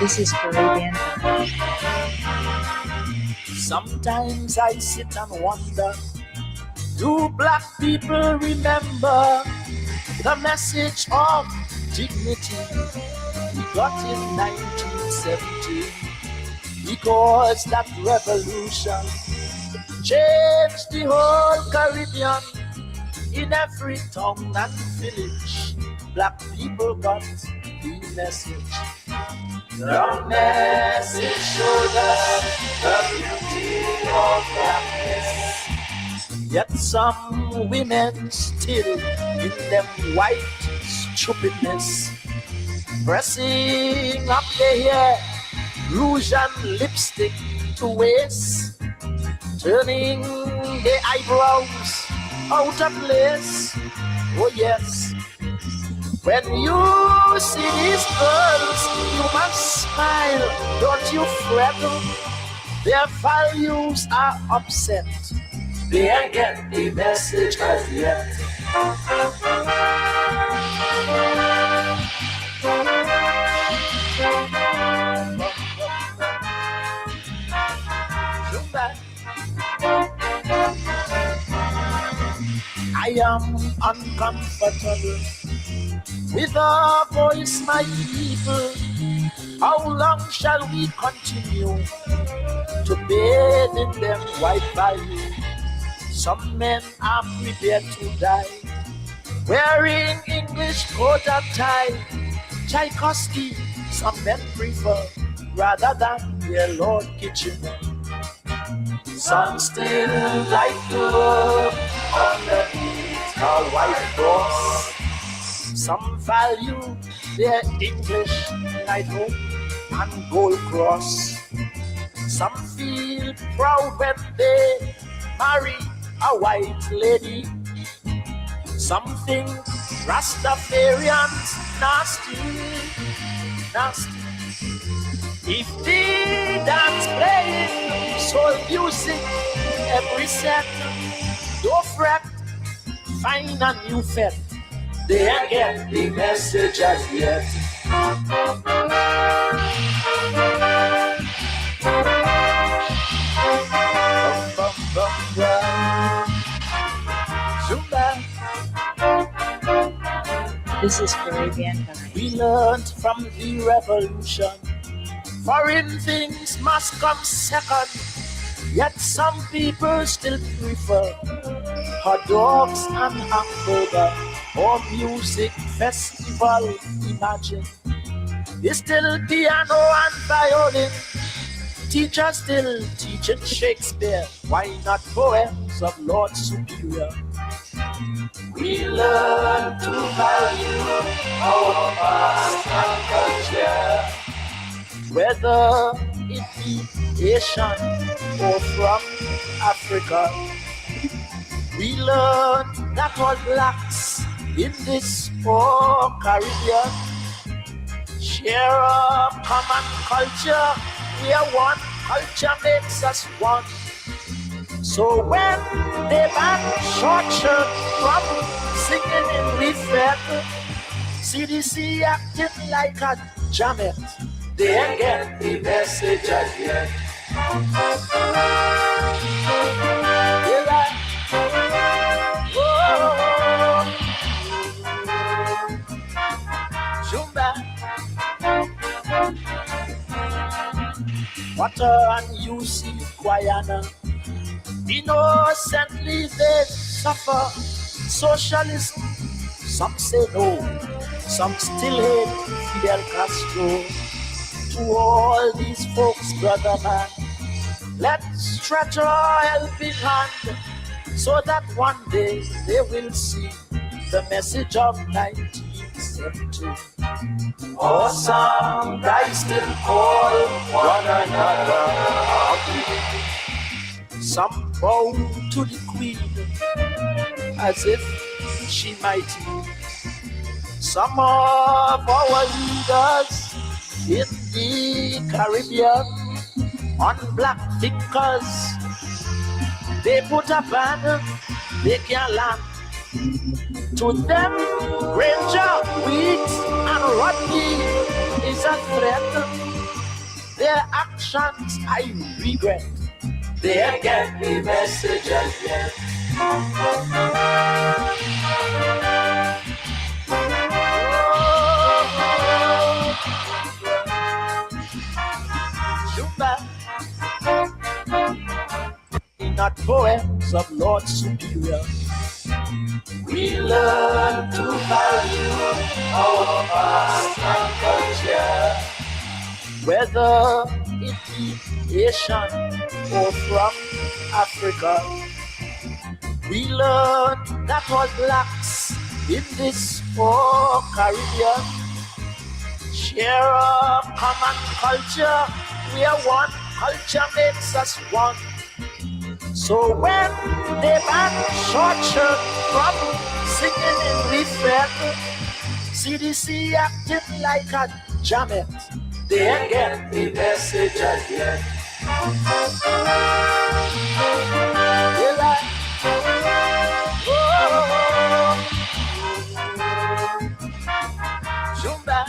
This is Caribbean. Sometimes I sit and wonder, do black people remember the message of dignity we got in 1970? Because that revolution changed the whole Caribbean. In every town and village, black people got the message. The message showed us the beauty of blackness. Yet some women still in them white stupidness, pressing up their hair, rouge and lipstick to waste, turning their eyebrows out of place. Oh yes, when you see these girls, you must smile, don't you fret. Their values are upset, they ain't get the message as yet. I am uncomfortable with our voice, my people. How long shall we continue to bathe in them white values? Some men are prepared to die wearing English coat and tie. Tchaikovsky, some men prefer rather than their Lord Kitchener. Some still like to work underneath a white cross. Some value their English knighthood and gold cross. Some feel proud when they marry a white lady. Some think Rastafarians nasty, nasty. If they dance playing soul music every set, don't fret, find a new fet. They ain't get the message as yet. This is Caribbean. We learned from the revolution, foreign things must come second. Yet some people still prefer hot dogs and hamburger or music festival. Imagine, it's still piano and violin. Teachers still teaching Shakespeare. Why not poems of Lord Superior? We learn to value our past and culture, whether it be Asian or from Africa. We learn that all blacks in this poor Caribbean share a common culture, where one culture makes us one. So when they ban short shirt from singing in refrain, CDC acting like a jamet, they ain't get the message as yet. Water and UC Guyana, innocently they suffer socialism. Some say no, some still hate Fidel Castro. To all these folks, brother man, let's stretch our helping hand, so that one day they will see the message of 1970. Or some guys still call one another ugly. Some bow to the Queen as if she mighty. Some of our leaders in the Caribbean on black thinkers, they put a banner, they can't land. To them, Granger, wheat and Rodney is a threat. Their actions I regret. They get the message yet. In our poems of Lord Superior, we learn to value our past and culture, whether it be Asian or from Africa. We learn that all blacks in this poor Caribbean share a common culture, where one culture makes us one. So when they ban short shirt from singing in refrain, CDC acting like a jamet, they ain't get the message yet. They like, oh, Jumba.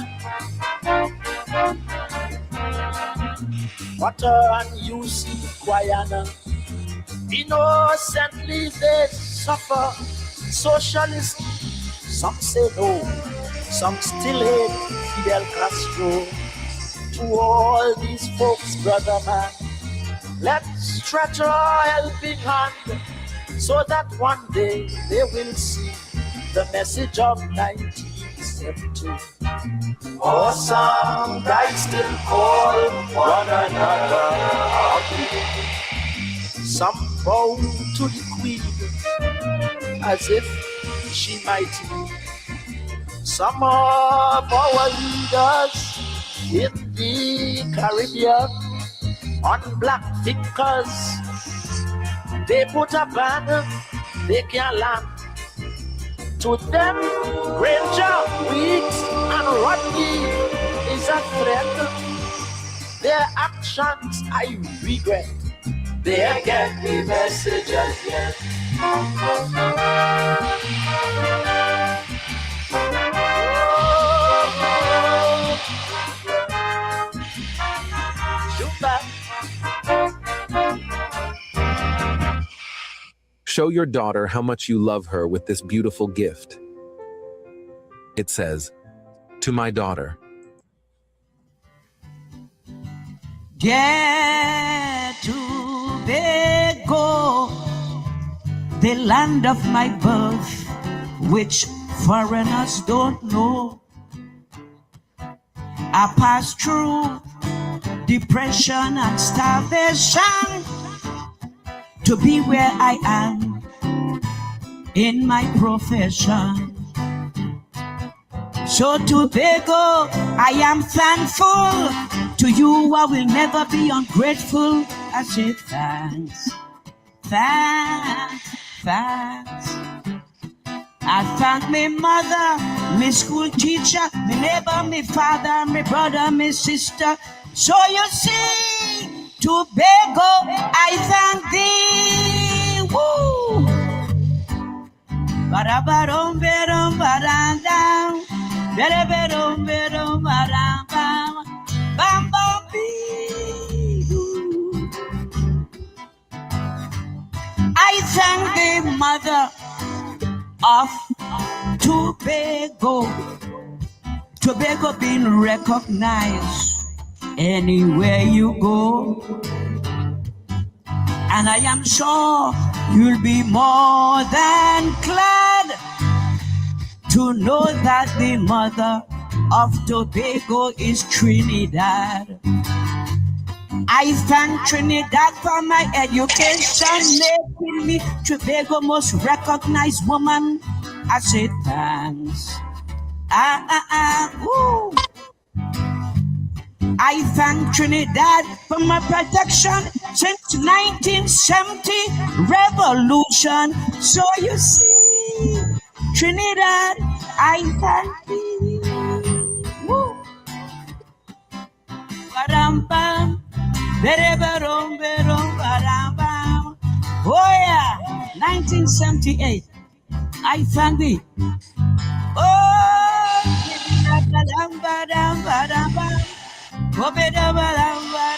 Water and you see Guyana. Innocently they suffer. Socialists, some say no, some still hate Fidel Castro. To all these folks, brother man, let's stretch our helping hand, so that one day they will see the message of 1970. Awesome, I still call one another ugly. Some bow to the Queen as if she might be. Some of our leaders in the Caribbean on black thinkers, they put a banner, they can't land. To them, Granger, Weeks, and Rodney is a threat. Their actions I regret. They ain't get the message yet. Show your daughter how much you love her with this beautiful gift. It says, to my daughter. Get to Tobago, the land of my birth, which foreigners don't know. I passed through depression and starvation to be where I am in my profession. So Tobago, I am thankful to you. I will never be ungrateful. I say thanks, thanks, thanks. I thank my mother, my school teacher, my neighbor, my father, my brother, my sister. So you see, Tobago, I thank thee. Woo! Ba-da-ba-dum, ba-dum, ba-dum, dum. Ba-da-ba-dum, ba-dum, ba-dum, bam. Bam, bam, bee. I thank the mother of Tobago. Tobago being recognized anywhere you go. And I am sure you'll be more than glad to know that the mother of Tobago is Trinidad. I thank Trinidad for my education, making me Tobago most recognized woman. I say thanks. Woo. I thank Trinidad for my protection since 1970 revolution. So you see, Trinidad, I thank thee. Woo. Ba-dum-bum. Ba-da-ba-dum, ba-dum, ba-dum-bum. Oh yeah, 1978. I thank thee. Oh, ba-dum, ba-dum, ba-dum, ba. Oh, ba-dum, ba-dum, ba.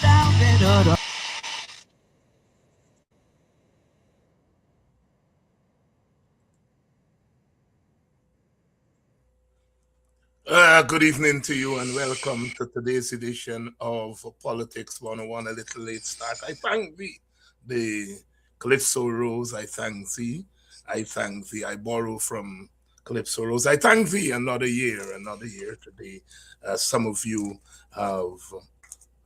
Good evening to you and welcome to today's edition of Politics 101, a little late start. I thank thee, the Calypso Rose, I thank thee. I thank thee. I borrow from Calypso Rose. I thank thee another year today. Some of you have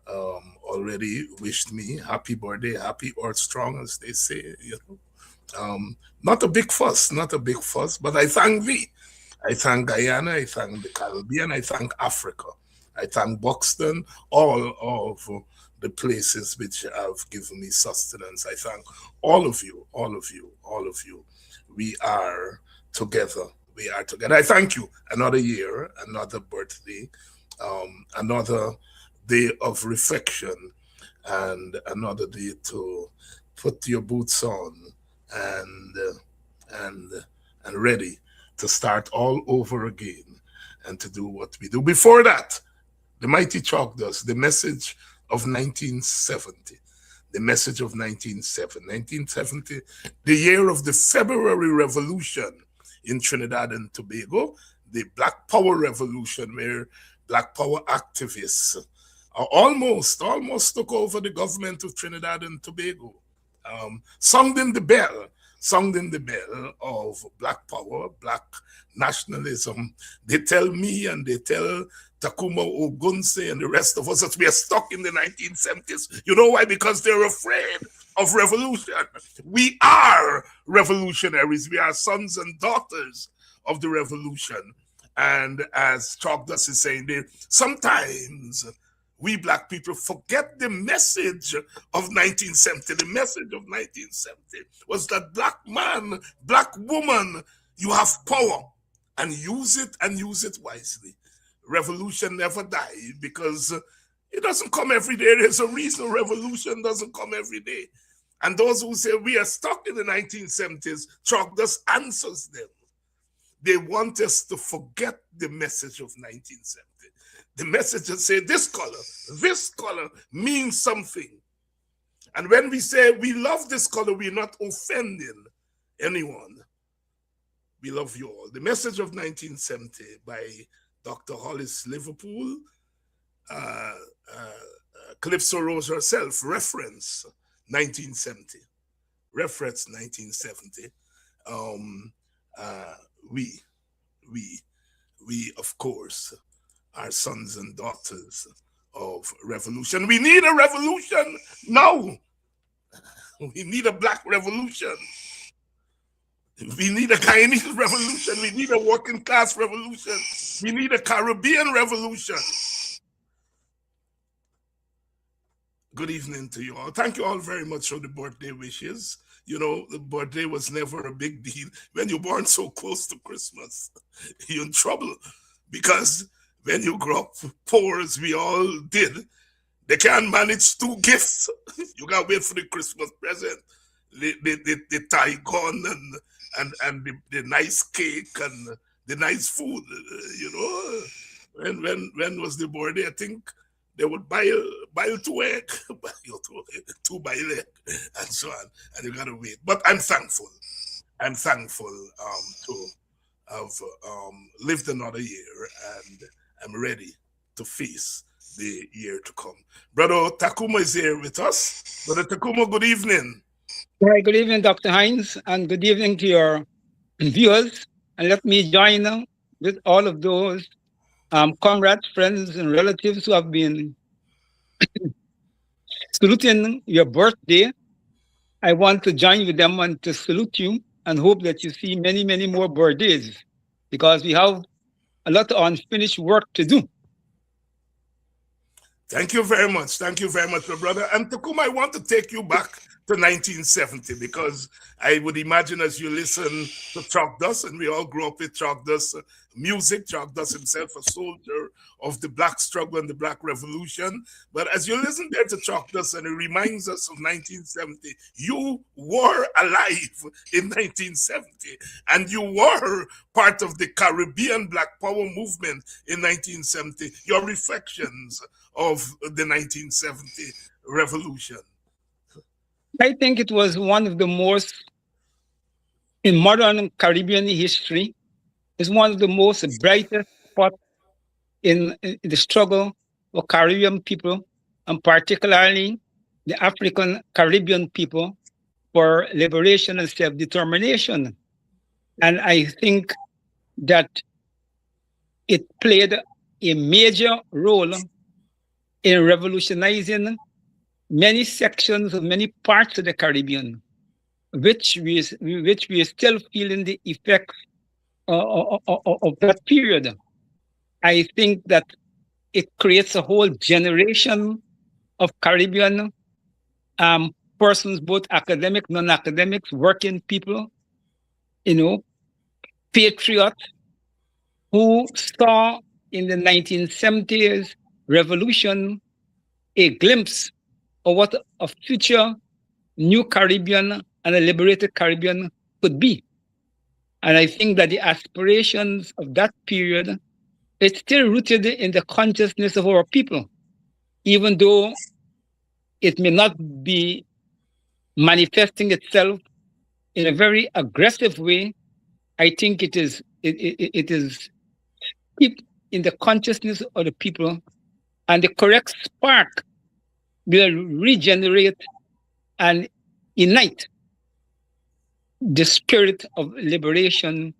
already wished me happy birthday, happy or strong, as they say, you know. Not a big fuss, but I thank thee. I thank Guyana, I thank the Caribbean, I thank Africa, I thank Buxton, all of the places which have given me sustenance. I thank all of you. We are together. I thank you. Another year, another birthday, another day of reflection, and another day to put your boots on and ready to start all over again and to do what we do. Before that, the mighty chalk dust, the message of 1970. The message of 1970, the year of the February Revolution in Trinidad and Tobago, the Black Power Revolution, where Black Power activists almost took over the government of Trinidad and Tobago. Sounding the bell of Black Power, Black nationalism. They tell me and they tell Tacuma Ogunseye and the rest of us that we are stuck in the 1970s. You know why? Because they're afraid of revolution. We are revolutionaries. We are sons and daughters of the revolution. And as Chalk Dust is saying there, sometimes we Black people forget the message of 1970. The message of 1970 was that Black man, Black woman, you have power and use it wisely. Revolution never died because it doesn't come every day. There's a reason revolution doesn't come every day. And those who say we are stuck in the 1970s, Chalk Dust answers them. They want us to forget the message of 1970. The messages say this color means something. And when we say we love this color, we're not offending anyone. We love you all. The message of 1970 by Dr. Hollis Liverpool, Calypso Rose herself, reference 1970. We of course are sons and daughters of revolution. We need a revolution now. We need a Black revolution. We need a Guyanese revolution. We need a working class revolution. We need a Caribbean revolution. Good evening to you all. Thank you all very much for the birthday wishes. You know, the birthday was never a big deal. When you're born so close to Christmas, you're in trouble because when you grow up poor, as we all did, they can't manage 2 gifts. You gotta wait for the Christmas present, the tie gun and the nice cake and the nice food. You know, when was the birthday? I think they would buy 2 eggs, two by leg, and so on, and you gotta wait. But I'm thankful. To have lived another year, and I'm ready to face the year to come. Brother Tacuma is here with us. Brother Tacuma, good evening. Hi, good evening, Dr. Hines, and good evening to your viewers. And let me join with all of those comrades, friends, and relatives who have been saluting your birthday. I want to join with them and to salute you and hope that you see many, many more birthdays because we have a lot of unfinished work to do. Thank you very much, my brother. And Tacuma, I want to take you back to 1970 because I would imagine as you listen to Chalk Dust, and we all grew up with Chalk Dust music, Chalk Dust himself a soldier of the Black struggle and the Black revolution. But as you listen there to Chalk Dust and it reminds us of 1970, you were alive in 1970 and you were part of the Caribbean Black Power movement in 1970. Your reflections of the 1970 revolution. I think it was one of the most, in modern Caribbean history, it's one of the most brightest spots in the struggle for Caribbean people, and particularly the African Caribbean people, for liberation and self-determination. And I think that it played a major role in revolutionizing many sections of many parts of the Caribbean, which we are still feeling the effects of that period. I think that it creates a whole generation of Caribbean persons, both academic, non-academics, working people, patriots, who saw in the 1970s revolution a glimpse of what a future new Caribbean and a liberated Caribbean could be. And I think that the aspirations of that period is still rooted in the consciousness of our people, even though it may not be manifesting itself in a very aggressive way. I think it is deep in the consciousness of the people, and the correct spark will regenerate and ignite the spirit of liberation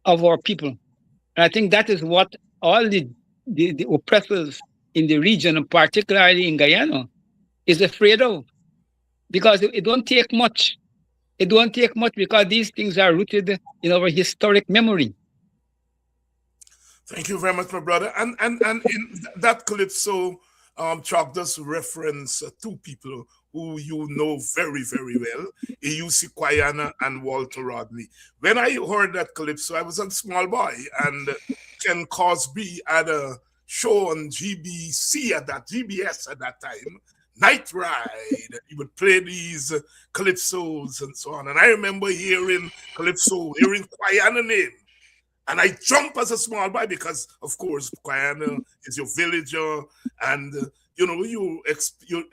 of our people. And I think that is what all the oppressors in the region, and particularly in Guyana, is afraid of. Because it don't take much. It don't take much because these things are rooted in our historic memory. Thank you very much, my brother. And in that calypso, Chuck does reference two people who you know very, very well, A.U.C. Guyana and Walter Rodney. When I heard that calypso, I was a small boy, and Ken Cosby had a show on GBS at that time, Night Ride. He would play these calypsos and so on. And I remember hearing calypso, hearing Guyana name. And I jump as a small boy because, of course, Guyana is your villager, and you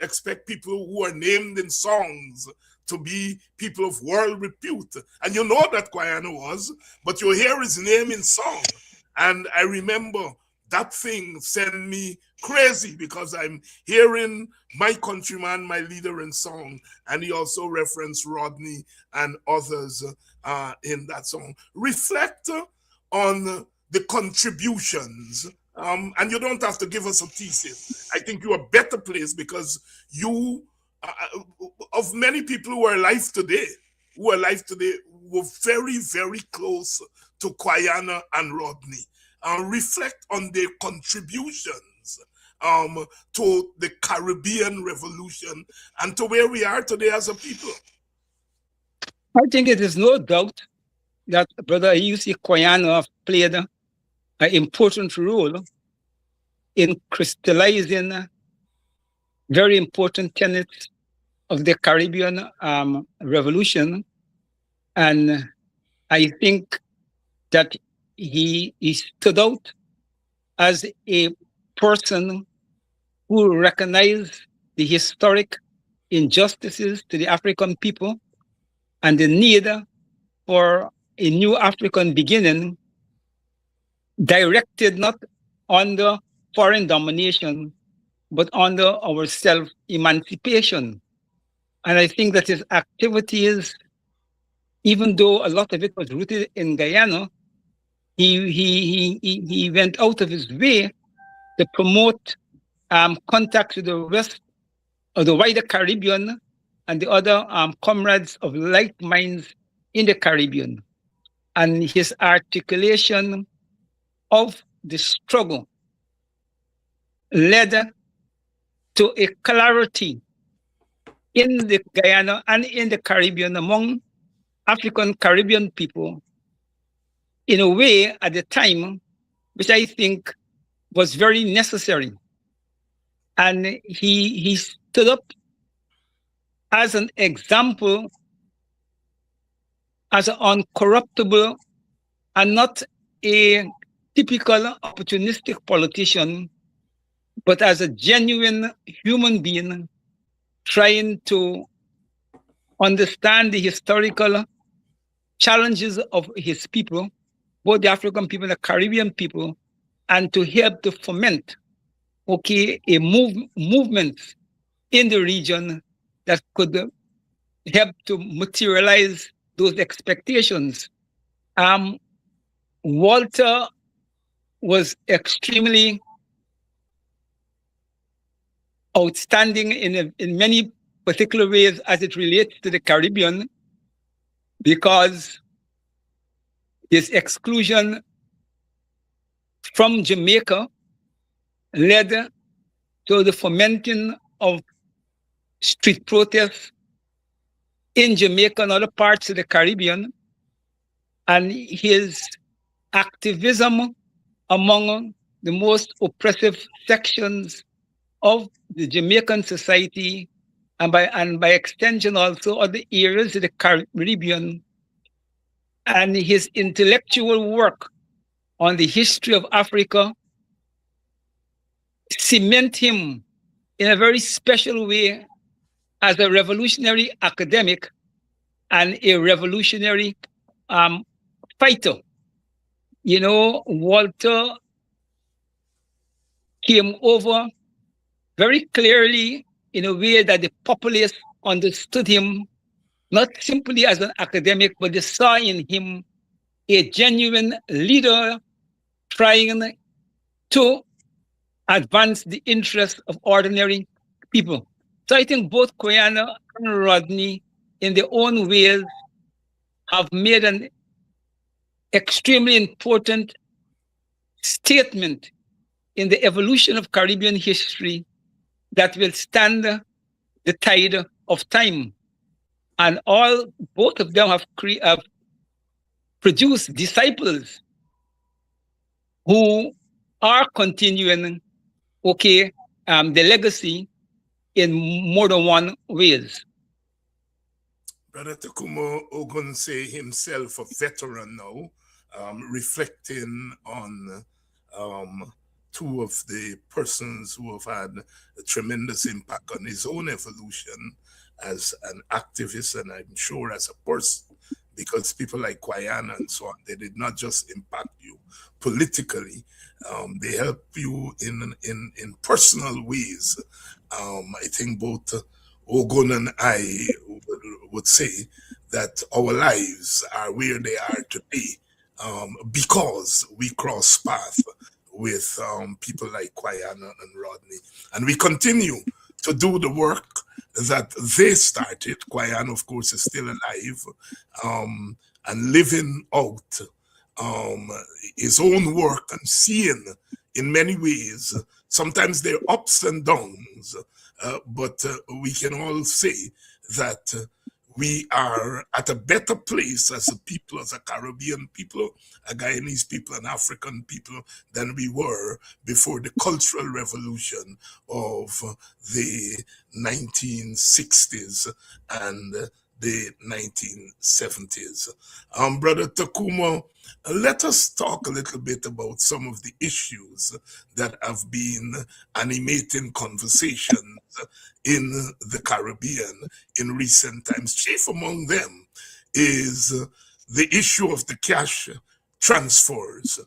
expect people who are named in songs to be people of world repute, and you know that Guyana was, but you hear his name in song, and I remember that thing sent me crazy because I'm hearing my countryman, my leader in song, and he also referenced Rodney and others in that song. Reflect on the contributions, and you don't have to give us a thesis. I think you are better placed because you, of many people who are alive today, were very, very close to Guyana and Rodney. Reflect on their contributions to the Caribbean Revolution and to where we are today as a people. I think it is no doubt that Brother A.U.C. Guyana played an important role in crystallizing very important tenets of the Caribbean Revolution. And I think that he stood out as a person who recognized the historic injustices to the African people and the need for a new African beginning directed not under foreign domination, but under our self-emancipation. And I think that his activities, even though a lot of it was rooted in Guyana, he went out of his way to promote contact with the rest of the wider Caribbean and the other comrades of like minds in the Caribbean. And his articulation of the struggle led to a clarity in the Guyana and in the Caribbean among African Caribbean people in a way at the time, which I think was very necessary. And he stood up as an example, as an uncorruptible and not a typical opportunistic politician, but as a genuine human being trying to understand the historical challenges of his people, both the African people and the Caribbean people, and to help to foment, okay, a movement in the region that could help to materialize those expectations. Walter was extremely outstanding in many particular ways as it relates to the Caribbean, because his exclusion from Jamaica led to the fomenting of street protests in Jamaica and other parts of the Caribbean, and his activism among the most oppressive sections of the Jamaican society, and by extension also other areas of the Caribbean, and his intellectual work on the history of Africa cement him in a very special way as a revolutionary academic and a revolutionary fighter. You know, Walter came over very clearly in a way that the populace understood him, not simply as an academic, but they saw in him a genuine leader trying to advance the interests of ordinary people. So I think both Guyana and Rodney, in their own ways, have made an extremely important statement in the evolution of Caribbean history that will stand the tide of time. And both of them have produced disciples who are continuing, the legacy in more than one ways. Brother Tacuma Ogunseye himself, a veteran now, reflecting on two of the persons who have had a tremendous impact on his own evolution as an activist, and I'm sure as a person, because people like Guyana and so on, they did not just impact you politically, they help you in personal ways. I think both Ogun and I would say that our lives are where they are today because we cross paths with people like Guyana and Rodney. And we continue to do the work that they started. Guyana, of course, is still alive and living out his own work and seeing in many ways, sometimes they're ups and downs, but we can all say that we are at a better place as a people, as a Caribbean people, a Guyanese people, and African people than we were before the Cultural Revolution of the 1960s and the 1970s. Brother Tacuma, let us talk a little bit about some of the issues that have been animating conversations in the Caribbean in recent times. Chief among them is the issue of the cash transfers.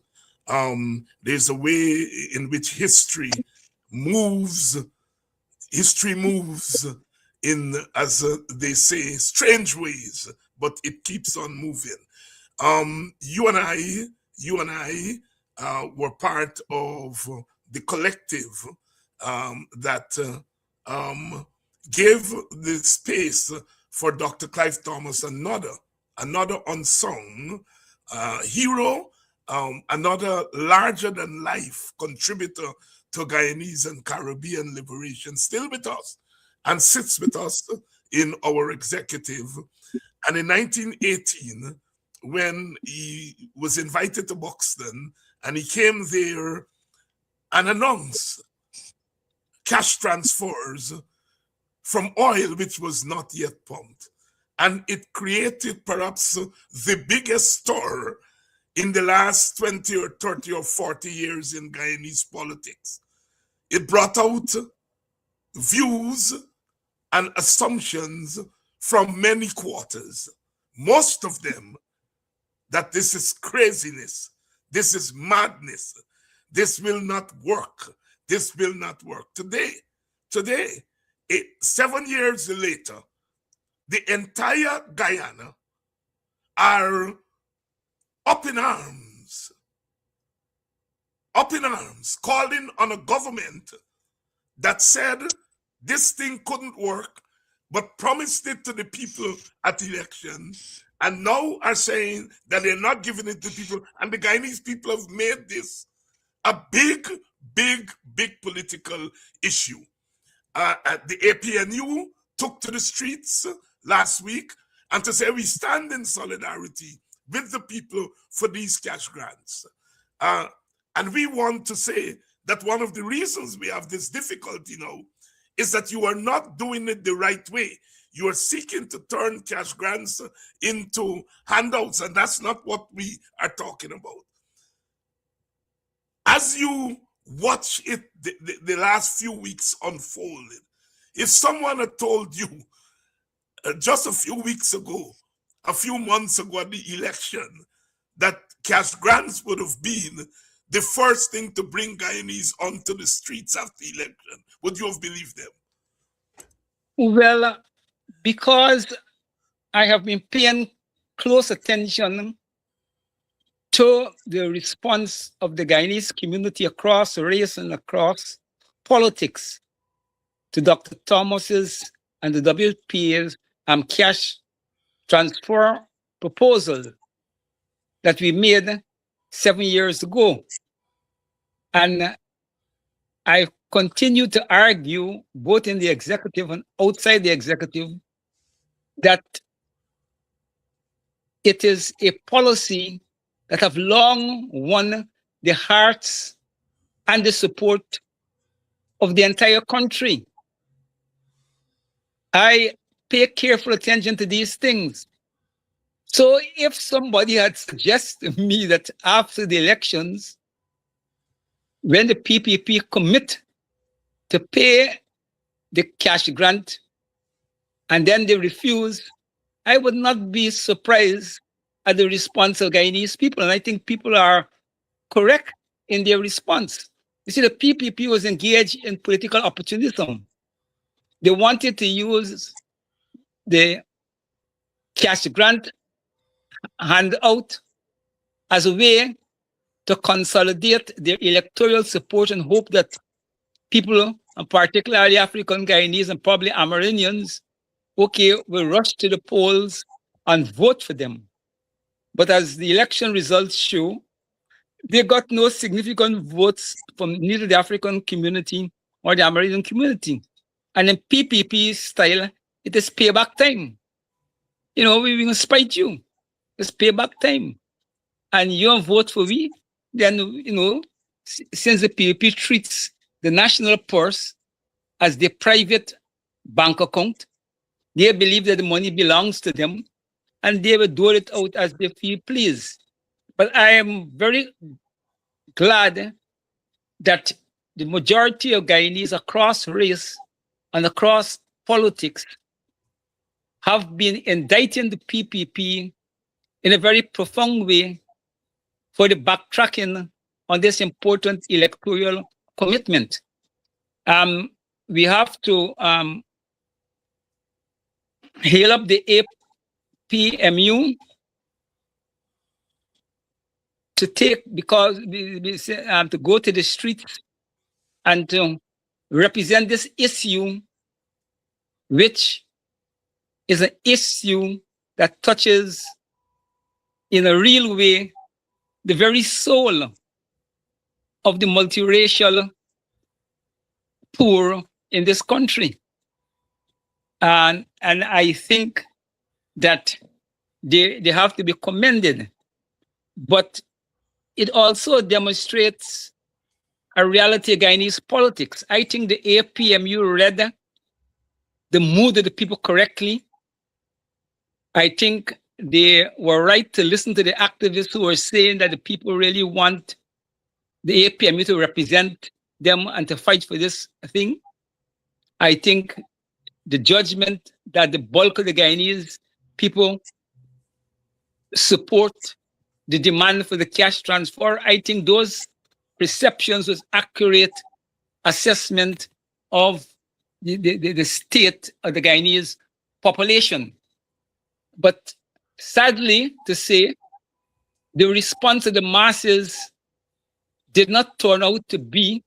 There's a way in which history moves in, as they say, strange ways, but it keeps on moving. You and I were part of the collective that gave the space for Dr. Clive Thomas, another unsung hero, another larger-than-life contributor to Guyanese and Caribbean liberation, still with us and sits with us in our executive. And in 1918, when he was invited to Buxton, and he came there and announced cash transfers from oil which was not yet pumped. And it created perhaps the biggest stir in the last 20 or 30 or 40 years in Guyanese politics. It brought out views and assumptions from many quarters, most of them that this is craziness, this is madness, this will not work. This will not work. Today, 7 years later, the entire Guyana are up in arms, calling on a government that said this thing couldn't work, but promised it to the people at election, and now are saying that they're not giving it to people. And the Guyanese people have made this a big political issue. The APNU took to the streets last week and to say we stand in solidarity with the people for these cash grants. And we want to say that one of the reasons we have this difficulty now is that you are not doing it the right way. You are seeking to turn cash grants into handouts, and that's not what we are talking about. As you watch it, the last few weeks unfolded, if someone had told you just a few weeks ago, a few months ago at the election, that cash grants would have been the first thing to bring Guyanese onto the streets after the election, would you have believed them? Well, because I have been paying close attention to the response of the Guyanese community across race and across politics to Dr. Thomas's and the WPA's cash transfer proposal that we made 7 years ago. And I continue to argue, both in the executive and outside the executive, that it is a policy that have long won the hearts and the support of the entire country. I pay careful attention to these things. So if somebody had suggested to me that after the elections, when the PPP commit to pay the cash grant and then they refuse, I would not be surprised at the response of Guyanese people. And I think people are correct in their response. You see, the PPP was engaged in political opportunism. They wanted to use the cash grant handout as a way to consolidate their electoral support and hope that people, and particularly African Guyanese and probably Amerindians, will rush to the polls and vote for them. But as the election results show, they got no significant votes from neither the African community or the Amerindian community. And in PPP style, it is payback time. You know, we're going to spite you. It's payback time. And you don't vote for we, then, you know, since the PPP treats the national purse as their private bank account, they believe that the money belongs to them and they will dole it out as they feel pleased. But I am very glad that the majority of Guyanese across race and across politics have been indicting the PPP in a very profound way for the backtracking on this important electoral commitment. We have to hail up the APMU to take, because to go to the streets and to represent this issue, which is an issue that touches in a real way the very soul of the multiracial poor in this country. And I think that they have to be commended. But it also demonstrates a reality of Guyanese politics. I think the APMU read the mood of the people correctly. I think they were right to listen to the activists who were saying that the people really want the APMU to represent them and to fight for this thing. I think the judgment that the bulk of the Guyanese people support the demand for the cash transfer, I think those perceptions with accurate assessment of the state of the Guyanese population. But sadly to say, the response of the masses did not turn out to be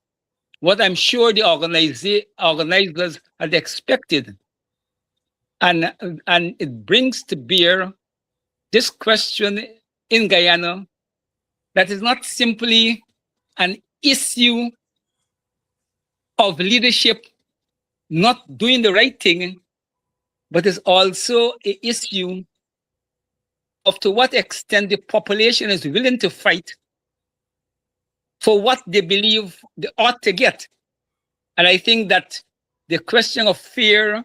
what I'm sure the organizers had expected. And it brings to bear this question in Guyana that is not simply an issue of leadership not doing the right thing, but is also an issue of to what extent the population is willing to fight for what they believe they ought to get. And I think that the question of fear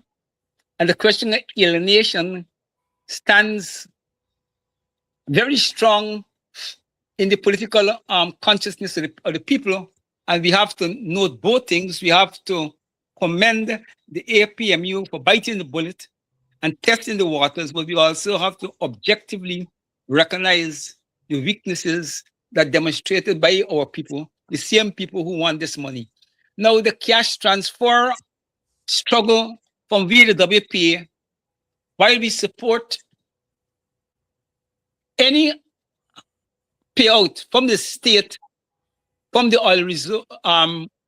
and the question of alienation stands very strong in the political consciousness of the people. And we have to note both things. We have to commend the APMU for biting the bullet and testing the waters, but we also have to objectively recognize the weaknesses that demonstrated by our people, the same people who want this money. Now, the cash transfer struggle from we, the WPA, while we support any payout from the state, from the oil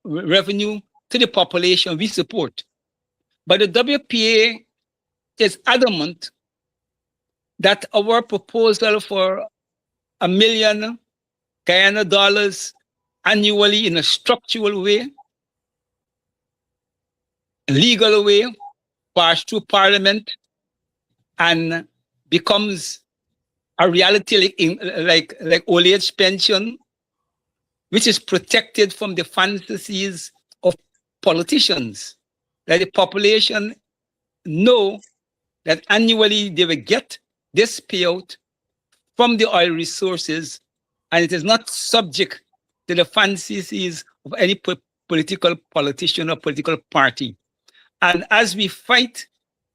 revenue to the population, we support. But the WPA is adamant that our proposal for $1 million Guyana dollars annually in a structural way, legal way, passed through Parliament and becomes a reality like old age pension, which is protected from the fantasies of politicians, that the population know that annually they will get this payout from the oil resources, and it is not subject to the fantasies of any political politician or political party. And as we fight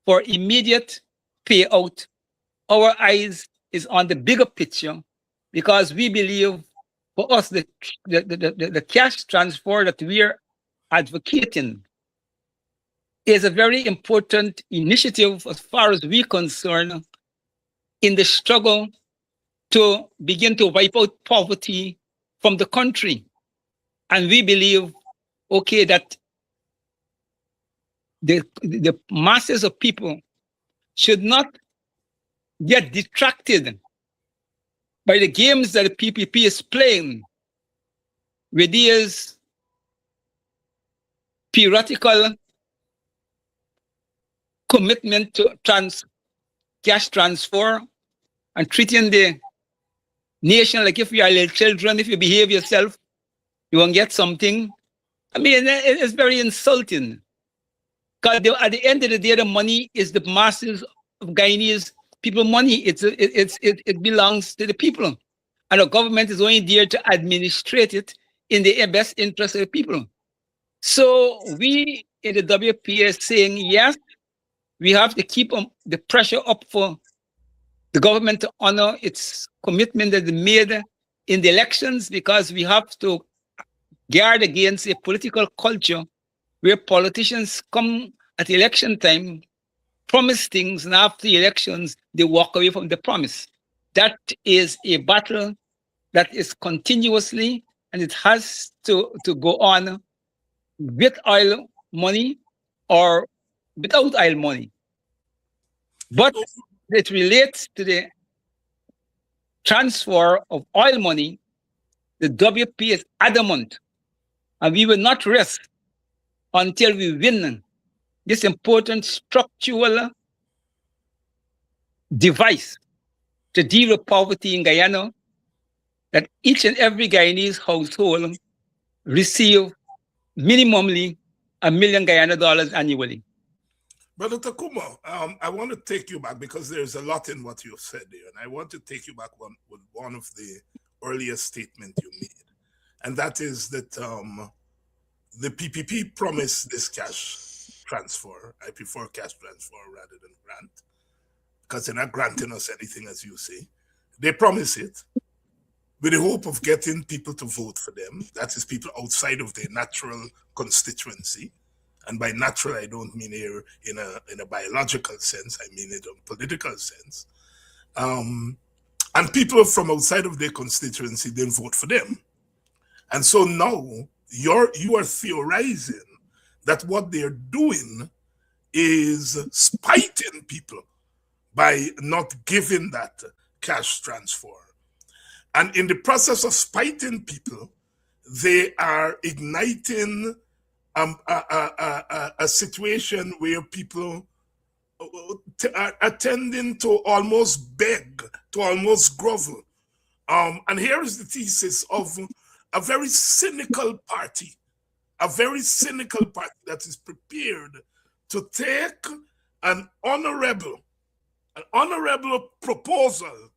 for immediate payout, our eyes is on the bigger picture, because we believe for us the cash transfer that we are advocating is a very important initiative as far as we're concerned in the struggle to begin to wipe out poverty from the country. And we believe, okay, that the masses of people should not get distracted by the games that the PPP is playing with these theoretical commitment to cash transfer and treating the nation like if you are little children, if you behave yourself, you won't get something. I mean, it's very insulting. Because at the end of the day, the money is the masses of Guyanese people money. It belongs to the people. And the government is only there to administrate it in the best interest of the people. So we in the WPA are saying, yes, we have to keep the pressure up for the government to honor its commitment that it made in the elections, because we have to guard against a political culture where politicians come at election time, promise things, and after the elections, they walk away from the promise. That is a battle that is continuously, and it has to go on with oil money or without oil money. But it relates to the transfer of oil money. The WP is adamant, and we will not rest until we win this important structural device to deal with poverty in Guyana, that each and every Guyanese household receive minimally $1 million Guyana dollars annually. Brother Tacuma, I want to take you back because there's a lot in what you've said there, and I want to take you back with one of the earliest statements you made, and that is that the PPP promised this cash transfer. I prefer cash transfer rather than grant, because they're not granting us anything, as you say. They promise it, with the hope of getting people to vote for them. That is, people outside of their natural constituency. And by natural, I don't mean here in a biological sense. I mean it in a political sense. And people from outside of their constituency then vote for them. And so now you are theorizing that what they're doing is spiting people by not giving that cash transfer. And in the process of spiting people, they are igniting a situation where people are tending to almost beg, to almost grovel. And here is the thesis of a very cynical party that is prepared to take an honorable proposal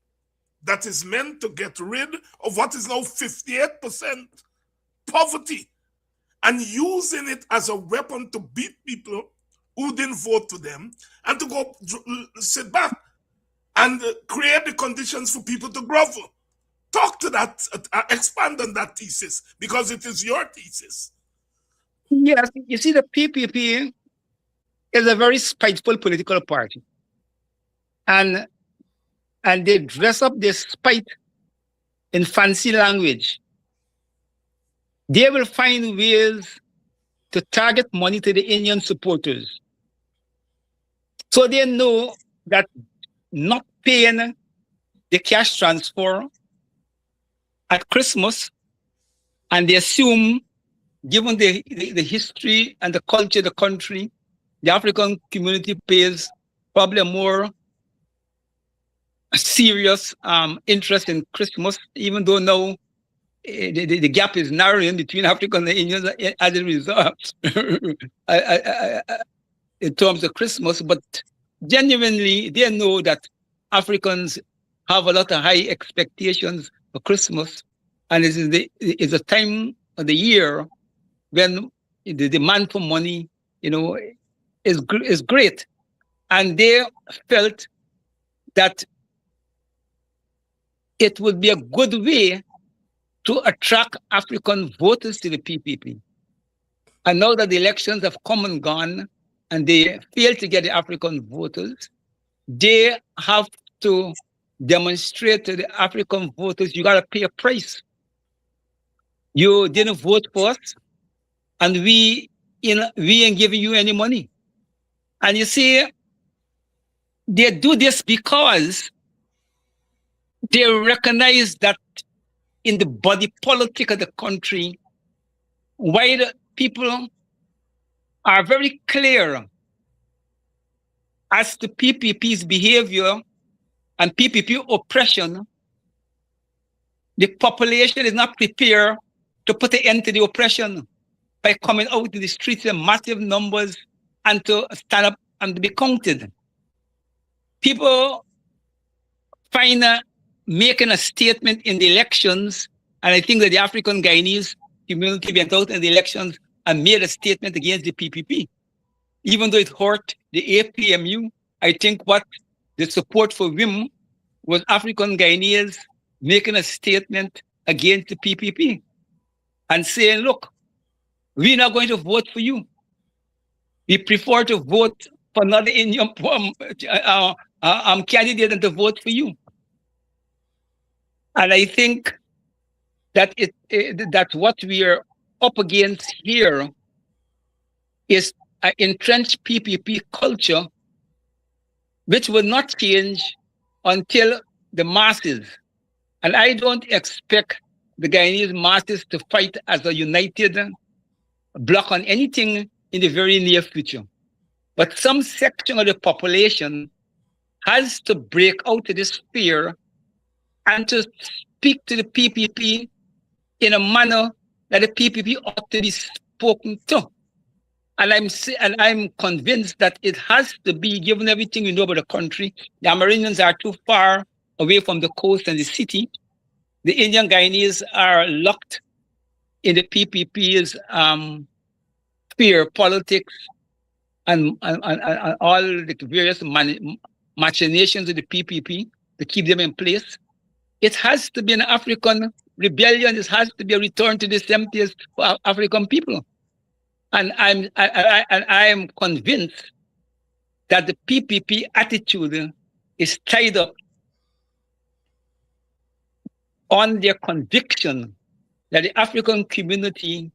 that is meant to get rid of what is now 58% poverty, and using it as a weapon to beat people who didn't vote for them, and to go sit back and create the conditions for people to grovel. Talk to that, expand on that thesis, because it is your thesis. Yes, you see, the PPP is a very spiteful political party. And they dress up their spite in fancy language. They will find ways to target money to the Indian supporters. So they know that not paying the cash transfer at Christmas, and they assume, given the history and the culture of the country, the African community pays probably a more serious interest in Christmas, even though now the gap is narrowing between Africans and Indians as a result in terms of Christmas. But genuinely, they know that Africans have a lot of high expectations for Christmas, and it's a time of the year when the demand for money, is great, and they felt that it would be a good way to attract African voters to the PPP. And now that the elections have come and gone, and they fail to get the African voters, they have to demonstrate to the African voters, you got to pay a price. You didn't vote for us, and we ain't giving you any money. And you see, they do this because they recognize that in the body politic of the country, while people are very clear as to PPP's behavior and PPP oppression, the population is not prepared to put an end to the oppression by coming out in the streets in massive numbers and to stand up and to be counted. People find making a statement in the elections, and I think that the African Guyanese community went out in the elections and made a statement against the PPP. Even though it hurt the APMU, I think what the support for WIM was African Guyanese making a statement against the PPP and saying, look, we're not going to vote for you. We prefer to vote for another Indian candidate than to vote for you. And I think that that what we are up against here is an entrenched PPP culture, which will not change until the masses. And I don't expect the Guyanese masses to fight as a united bloc on anything in the very near future. But some section of the population has to break out of this fear and to speak to the PPP in a manner that the PPP ought to be spoken to. And I'm convinced that it has to be, given everything we know about the country. The Amerindians are too far away from the coast and the city. The Indian Guyanese are locked in the PPP's fear, politics, and all the various machinations of the PPP to keep them in place. it has to be an African rebellion. It has to be a return to the 70s for African people. And I am convinced that the PPP attitude is tied up on their conviction that the African community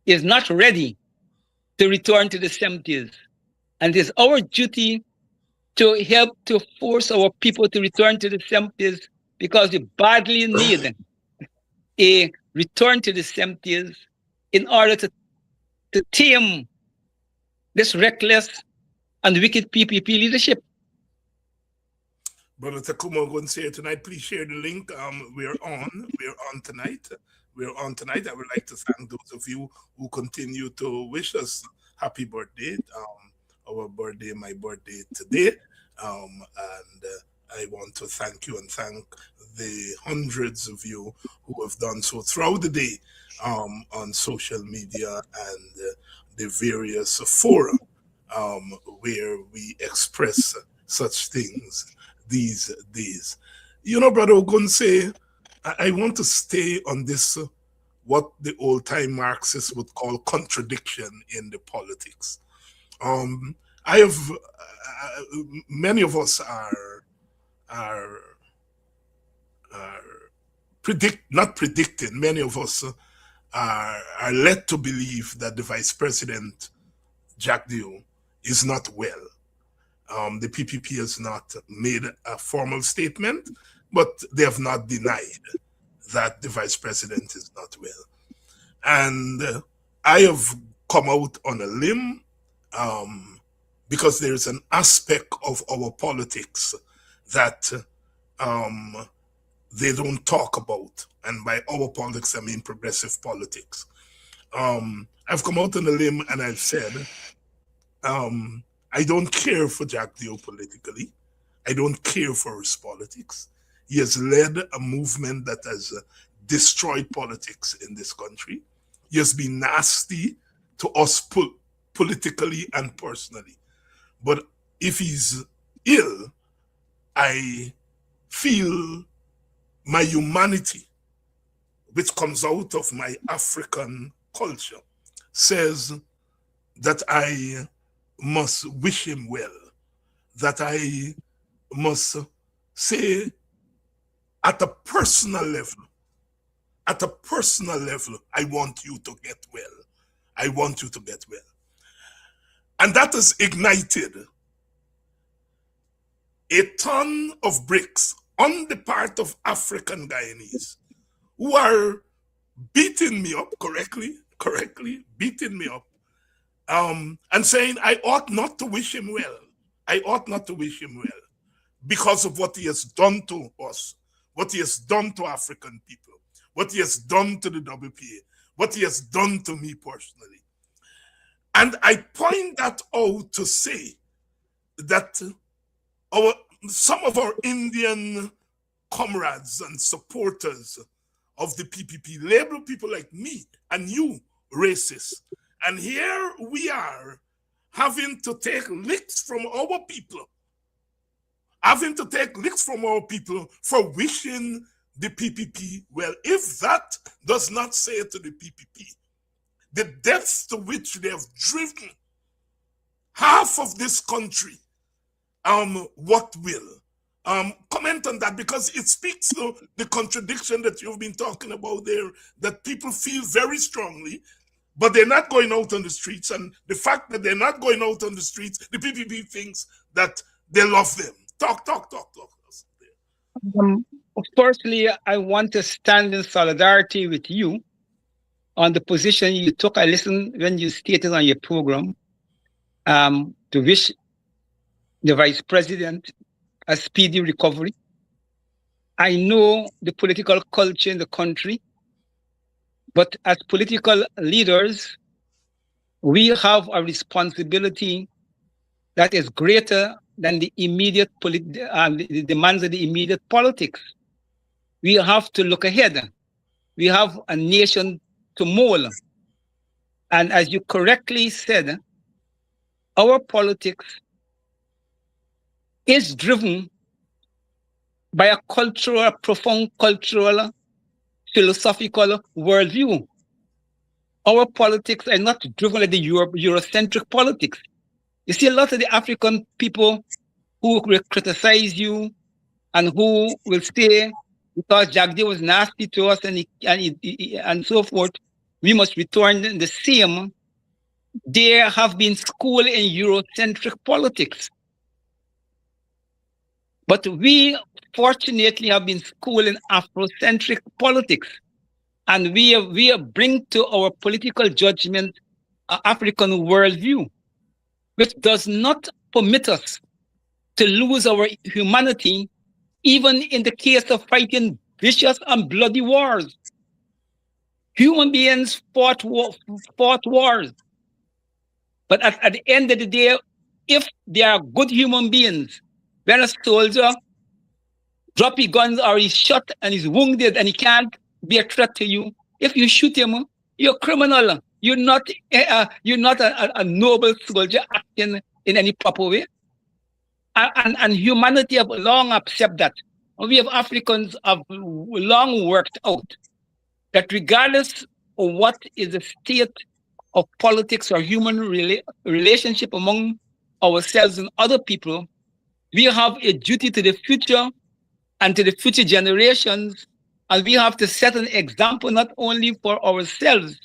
is not ready to return to the 70s. And it is our duty to help to force our people to return to the 70s, because we badly need a return to the 70s in order to tame this reckless and wicked PPP leadership. Brother Tacuma Ogunseye tonight, please share the link. We're on tonight. We're on tonight. I would like to thank those of you who continue to wish us happy birthday. Our birthday, my birthday today. And I want to thank you and thank the hundreds of you who have done so throughout the day on social media and the various fora where we express such things these days. You know, Brother Ogunseye, I want to stay on this, what the old-time Marxists would call contradiction in the politics. I have, many of us many of us are led to believe that the Vice President, Jack Dio, is not well. The PPP has not made a formal statement, but they have not denied that the Vice President is not well. And I have come out on a limb because there is an aspect of our politics that they don't talk about. And by our politics, I mean progressive politics. I've come out on a limb and I've said, I don't care for Jack Dio politically. I don't care for his politics. He has led a movement that has destroyed politics in this country. He has been nasty to us politically and personally. But if he's ill, I feel my humanity, which comes out of my African culture, says that I must wish him well, that I must say at a personal level, I want you to get well. I want you to get well. And that has ignited a ton of bricks on the part of African Guyanese who are beating me up, correctly beating me up, and saying I ought not to wish him well. I ought not to wish him well because of what he has done to us, what he has done to African people, what he has done to the WPA, what he has done to me personally. And I point that out to say that some of our Indian comrades and supporters of the PPP label people like me and you racist. And here we are having to take licks from our people, for wishing the PPP well. If that does not say to the PPP, the depths to which they have driven half of this country, what will? Comment on that, because it speaks to the contradiction that you've been talking about there, that people feel very strongly, but they're not going out on the streets. And the fact that they're not going out on the streets, the PPP thinks that they love them. Talk. Firstly, I want to stand in solidarity with you on the position you took. I listened when you stated on your program to wish the Vice President a speedy recovery. I know the political culture in the country, but as political leaders, we have a responsibility that is greater than the immediate the demands of the immediate politics. We have to look ahead. We have a nation to mold. And as you correctly said, our politics is driven by a cultural, profound cultural, philosophical worldview. Our politics are not driven by the Eurocentric politics. You see, a lot of the African people who will criticize you and who will say, because Jack Day was nasty to us and so forth, we must return the same. They have been schooled in Eurocentric politics. But we, fortunately, have been schooled in Afrocentric politics. And we bring to our political judgment an African worldview, which does not permit us to lose our humanity, even in the case of fighting vicious and bloody wars. Human beings fought wars. But at the end of the day, if they are good human beings, when a soldier drop his guns or he's shot and he's wounded and he can't be a threat to you, if you shoot him, you're a criminal. You're not a noble soldier acting in any proper way. And humanity have long accepted that. We have Africans have long worked out that regardless of what is the state of politics or human relationship among ourselves and other people, we have a duty to the future and to the future generations, and we have to set an example not only for ourselves,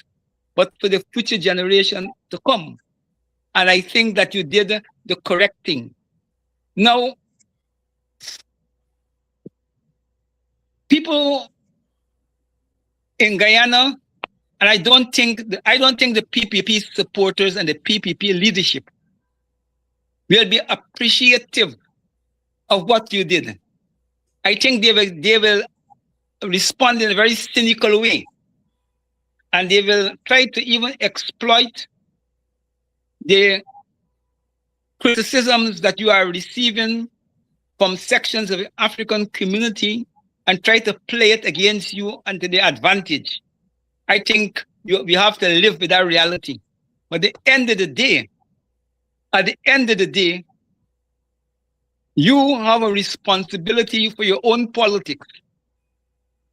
but for the future generation to come. And I think that you did the correct thing. Now, people in Guyana, and I don't think the PPP supporters and the PPP leadership will be appreciative of what you did. I think they will respond in a very cynical way, and they will try to even exploit the criticisms that you are receiving from sections of the African community and try to play it against you and to their advantage. I think we have to live with that reality. But at the end of the day, you have a responsibility for your own politics.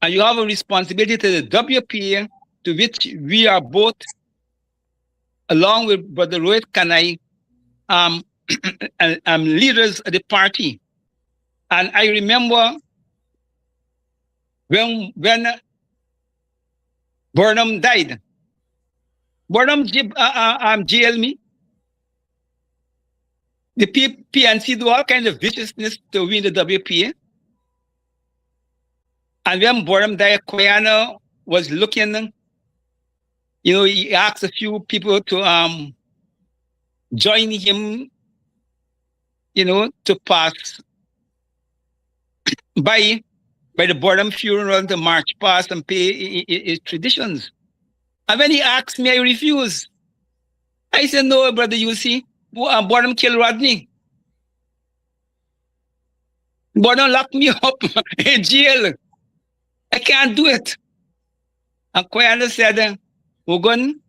And you have a responsibility to the WPA, to which we are both, along with Brother Rohit Kanai, leaders of the party. And I remember when Burnham died. Burnham jailed me. The PNC do all kinds of viciousness to win the WPA. And when Burnham died, Guyana was looking, he asked a few people to join him, to pass by the Burnham funeral, to march past and pay his traditions. And when he asked me, I refused. I said, no, brother, you see, Burnham killed Rodney. Burnham locked me up in jail. I can't do it. And Guyana said, Ogun,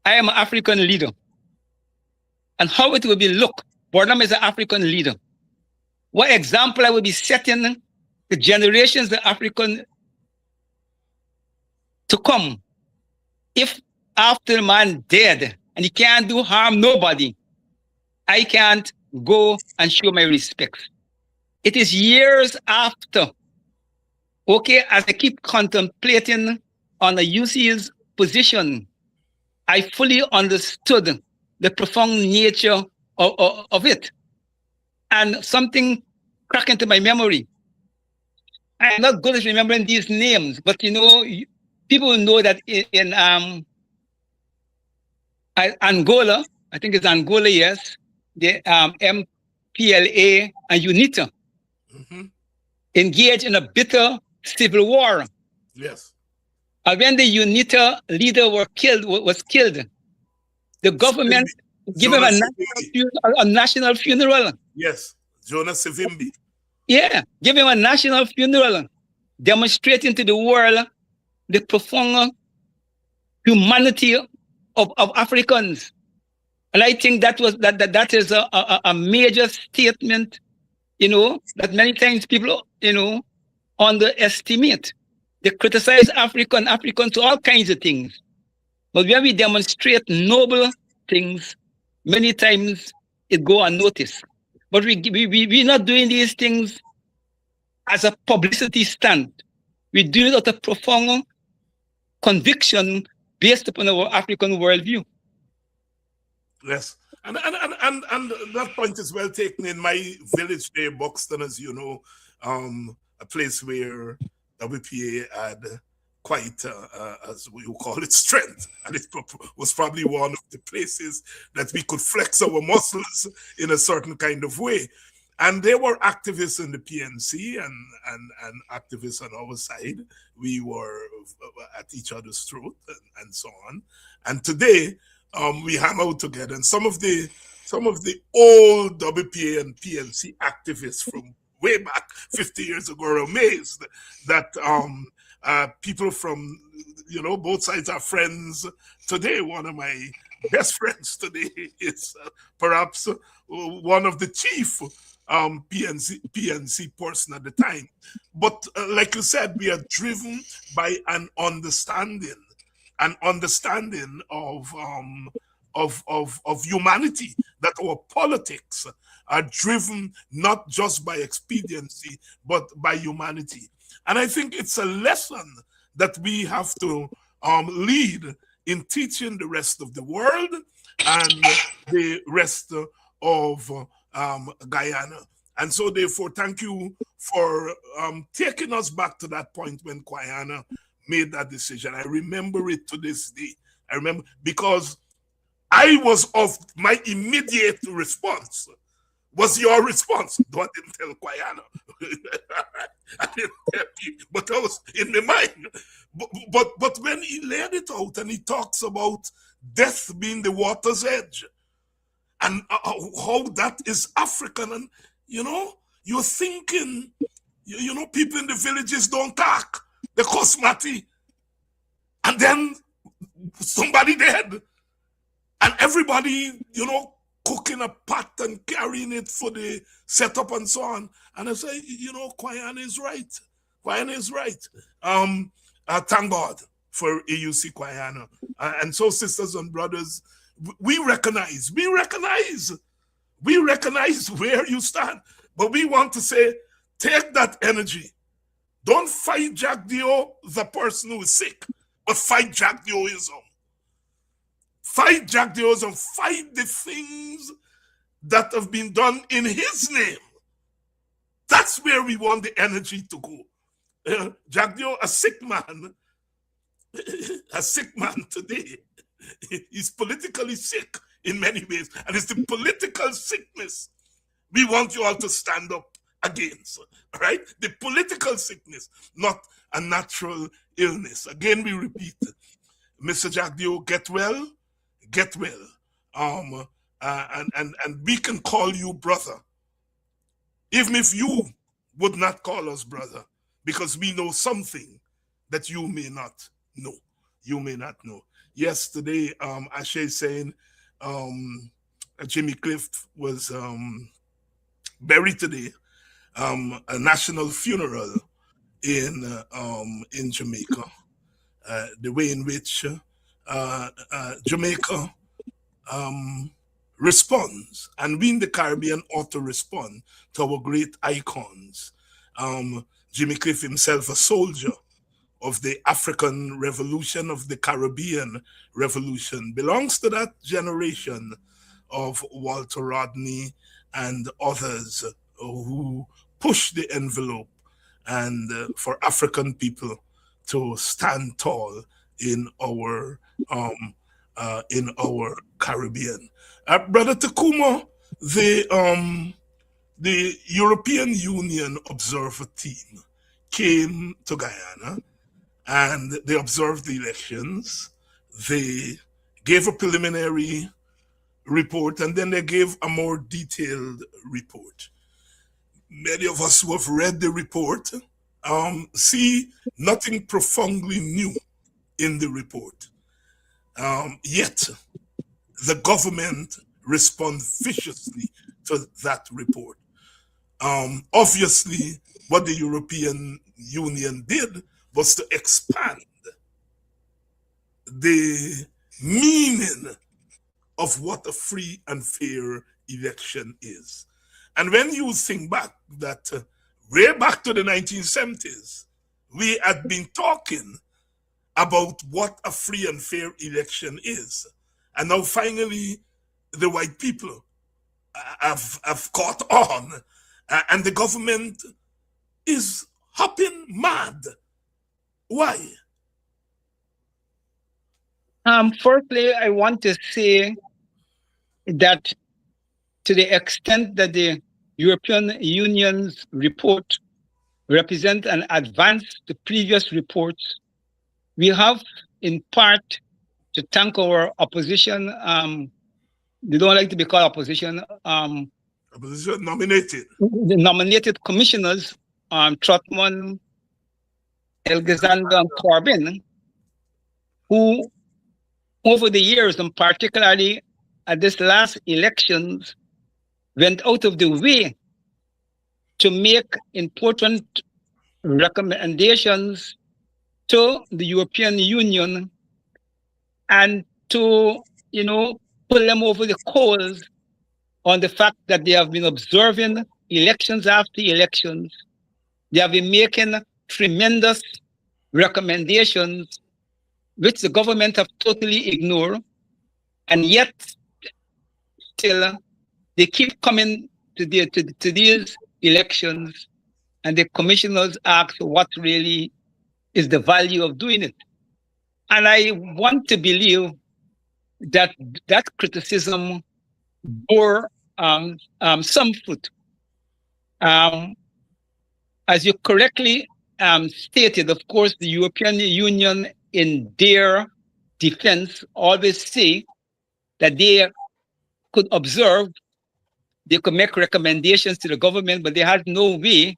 I am an African leader. And how it will be, look, Burnham is an African leader. What example I will be setting the generations of African to come. If after the man dead and he can't do harm nobody, I can't go and show my respects. It is years after, as I keep contemplating on the UC's position, I fully understood the profound nature of it. And something cracked into my memory. I'm not good at remembering these names, but people know that in Angola, I think it's Angola, yes, the MPLA and UNITA engaged in a bitter civil war. Yes. And when the UNITA leader was killed, the government gave him a national funeral. Yes, Jonas Savimbi. Yeah, give him a national funeral, demonstrating to the world the profound humanity of Africans. And I think that is a major statement, that many times people, underestimate. They criticize African to all kinds of things. But when we demonstrate noble things, many times it go unnoticed. But we're not doing these things as a publicity stunt. We do it out of profound conviction based upon our African worldview. Yes. And that point is well taken. In my village there, Buxton, as you know, a place where WPA had quite, as we call it, strength. And it was probably one of the places that we could flex our muscles in a certain kind of way. And there were activists in the PNC and activists on our side. We were at each other's throat and so on. And today, we hang out together. And some of the old WPA and PNC activists from way back 50 years ago are amazed that people from both sides are friends today. One of my best friends today is perhaps one of the chief PNC person at the time. But like you said, we are driven by an understanding of humanity, that our politics are driven not just by expediency, but by humanity. And I think it's a lesson that we have to lead in teaching the rest of the world and the rest of Guyana. And so therefore, thank you for taking us back to that point when Guyana made that decision. I remember it to this day. I remember because I was of my immediate response was your response. Though I didn't tell Guyana. I didn't tell you, but I was in my mind. But when he laid it out and he talks about death being the water's edge and how that is African, and you're thinking, people in the villages don't talk. The Kosmati, and then somebody dead, and everybody, cooking a pot and carrying it for the setup and so on. And I say, Guyana is right. Guyana is right. Thank God for AUC Guyana. And so, sisters and brothers, we recognize where you stand, but we want to say, take that energy. Don't fight Jack Dio, the person who is sick, but fight Jack Dioism. Fight Jack Dioism. Fight the things that have been done in his name. That's where we want the energy to go. Jack Dio, a sick man today. He's politically sick in many ways. And it's the political sickness we want you all to stand up against, right? The political sickness, not a natural illness. Again, we repeat, Mr. Jack Dio, get well. And we can call you brother, even if you would not call us brother, because we know something that you may not know. Yes, today, Ashe is saying Jimmy Cliff was buried today. A national funeral in Jamaica. The way in which Jamaica responds, and we in the Caribbean ought to respond to our great icons. Jimmy Cliff himself, a soldier of the African Revolution, of the Caribbean Revolution, belongs to that generation of Walter Rodney and others who push the envelope and for African people to stand tall in our Caribbean. Brother Tacuma, the European Union observer team came to Guyana and they observed the elections. They gave a preliminary report and then they gave a more detailed report. Many of us who have read the report see nothing profoundly new in the report. Yet, the government responds viciously to that report. Obviously, what the European Union did was to expand the meaning of what a free and fair election is. And when you think back that way back to the 1970s, we had been talking about what a free and fair election is. And now finally, the white people have caught on, and the government is hopping mad. Why? Firstly, I want to say that to the extent that the European Union's report represents and advance to previous reports, we have in part to thank our opposition. They don't like to be called opposition. Opposition nominated. The nominated commissioners, Trotman, Alexander, and Corbyn, who over the years, and particularly at this last elections, went out of the way to make important recommendations to the European Union and to, pull them over the coals on the fact that they have been observing elections after elections. They have been making tremendous recommendations which the government have totally ignored, and yet still they keep coming to these elections, and the commissioners ask what really is the value of doing it. And I want to believe that that criticism bore some fruit. As you correctly stated, of course, the European Union in their defense always say that they could observe, they could make recommendations to the government, but they had no way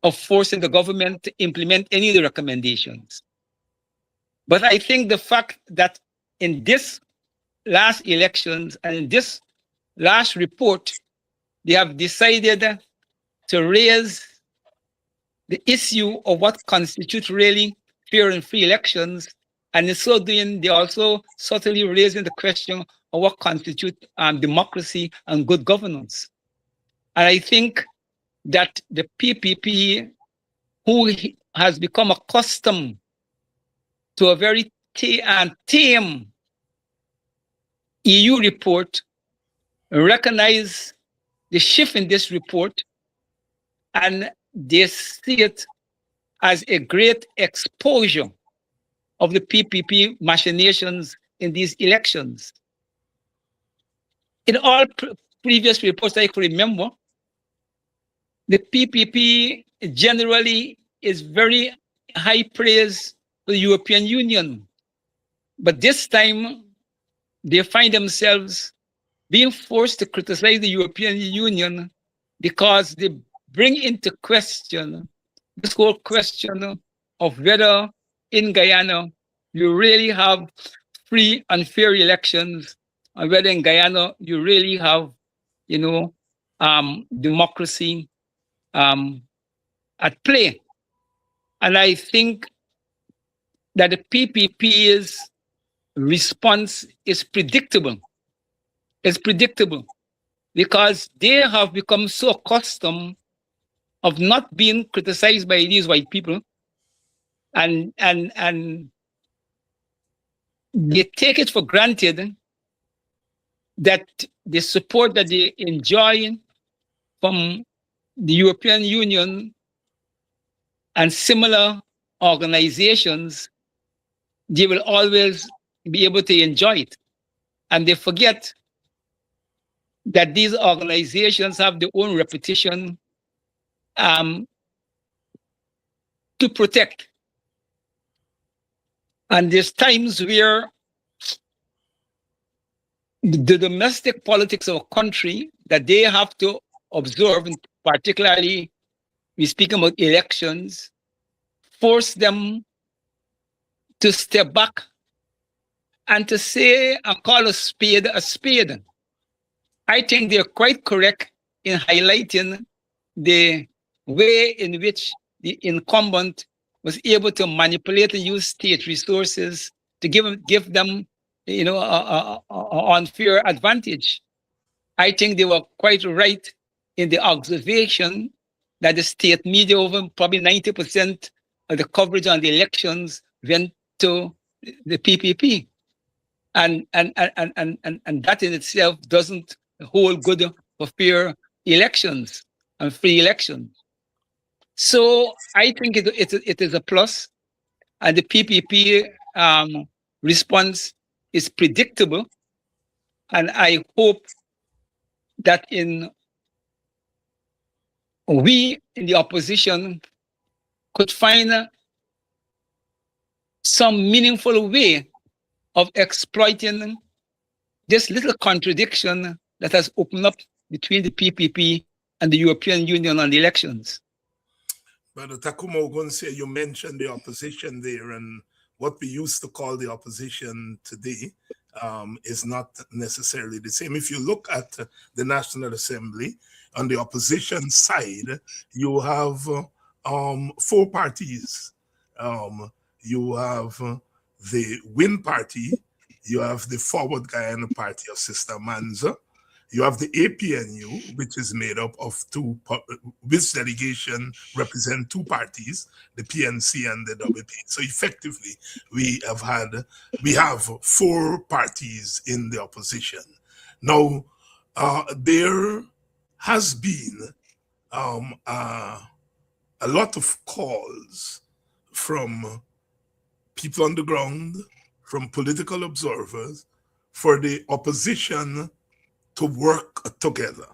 of forcing the government to implement any of the recommendations. But I think the fact that in this last elections and in this last report, they have decided to raise the issue of what constitutes really fair and free elections. And in so doing, they also subtly raising the question of what constitutes democracy and good governance. And I think that the PPP, who has become accustomed to a very tame EU report, recognize the shift in this report, and they see it as a great exposure of the PPP machinations in these elections. In all previous reports I could remember, the PPP generally is very high praise for the European Union. But this time, they find themselves being forced to criticize the European Union because they bring into question this whole question of whether in Guyana you really have free and fair elections, and whether in Guyana you really have, democracy at play. And I think that the PPP's response is predictable. It's predictable because they have become so accustomed of not being criticized by these white people, and they take it for granted that the support that they enjoy from the European Union and similar organizations, they will always be able to enjoy it. And they forget that these organizations have their own reputation to protect. And there's times where the domestic politics of a country that they have to observe, and particularly we speak about elections, force them to step back and to say and call a spade a spade. I think they're quite correct in highlighting the way in which the incumbent was able to manipulate and use state resources to give them, you know, a unfair advantage. I think they were quite right in the observation that the state media, over probably 90% of the coverage on the elections went to the PPP. And that in itself doesn't hold good for fair elections and free elections. So I think it is a plus, and the PPP response is predictable, and I hope that we in the opposition could find some meaningful way of exploiting this little contradiction that has opened up between the PPP and the European Union on the elections. But Tacuma Ogunseye, you mentioned the opposition there, and what we used to call the opposition today is not necessarily the same. If you look at the National Assembly, on the opposition side, you have 4 parties. You have the WIN party, you have the Forward Guyana Party of Sister Manza, you have the APNU, which is made up of which delegation represent 2 parties, the PNC and the WP. So effectively, we have 4 parties in the opposition. Now, there has been a lot of calls from people on the ground, from political observers, for the opposition to work together.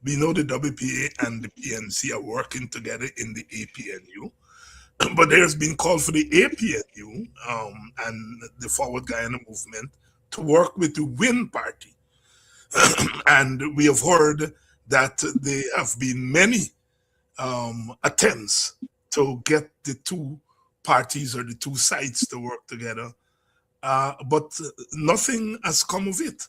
We know the WPA and the PNC are working together in the APNU, but there's been call for the APNU and the Forward Guyana movement to work with the WIN party. And we have heard that there have been many attempts to get the 2 parties or the 2 sides to work together, but nothing has come of it.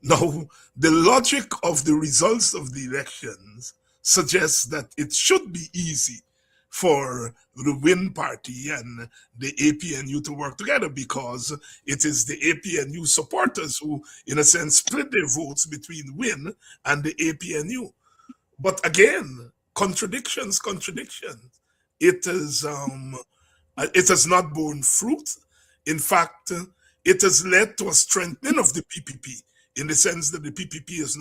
Now, the logic of the results of the elections suggests that it should be easy for the WIN party and the APNU to work together, because it is the APNU supporters who, in a sense, split their votes between WIN and the APNU. But again, contradictions. It has not borne fruit. In fact, it has led to a strengthening of the PPP, in the sense that the PPP is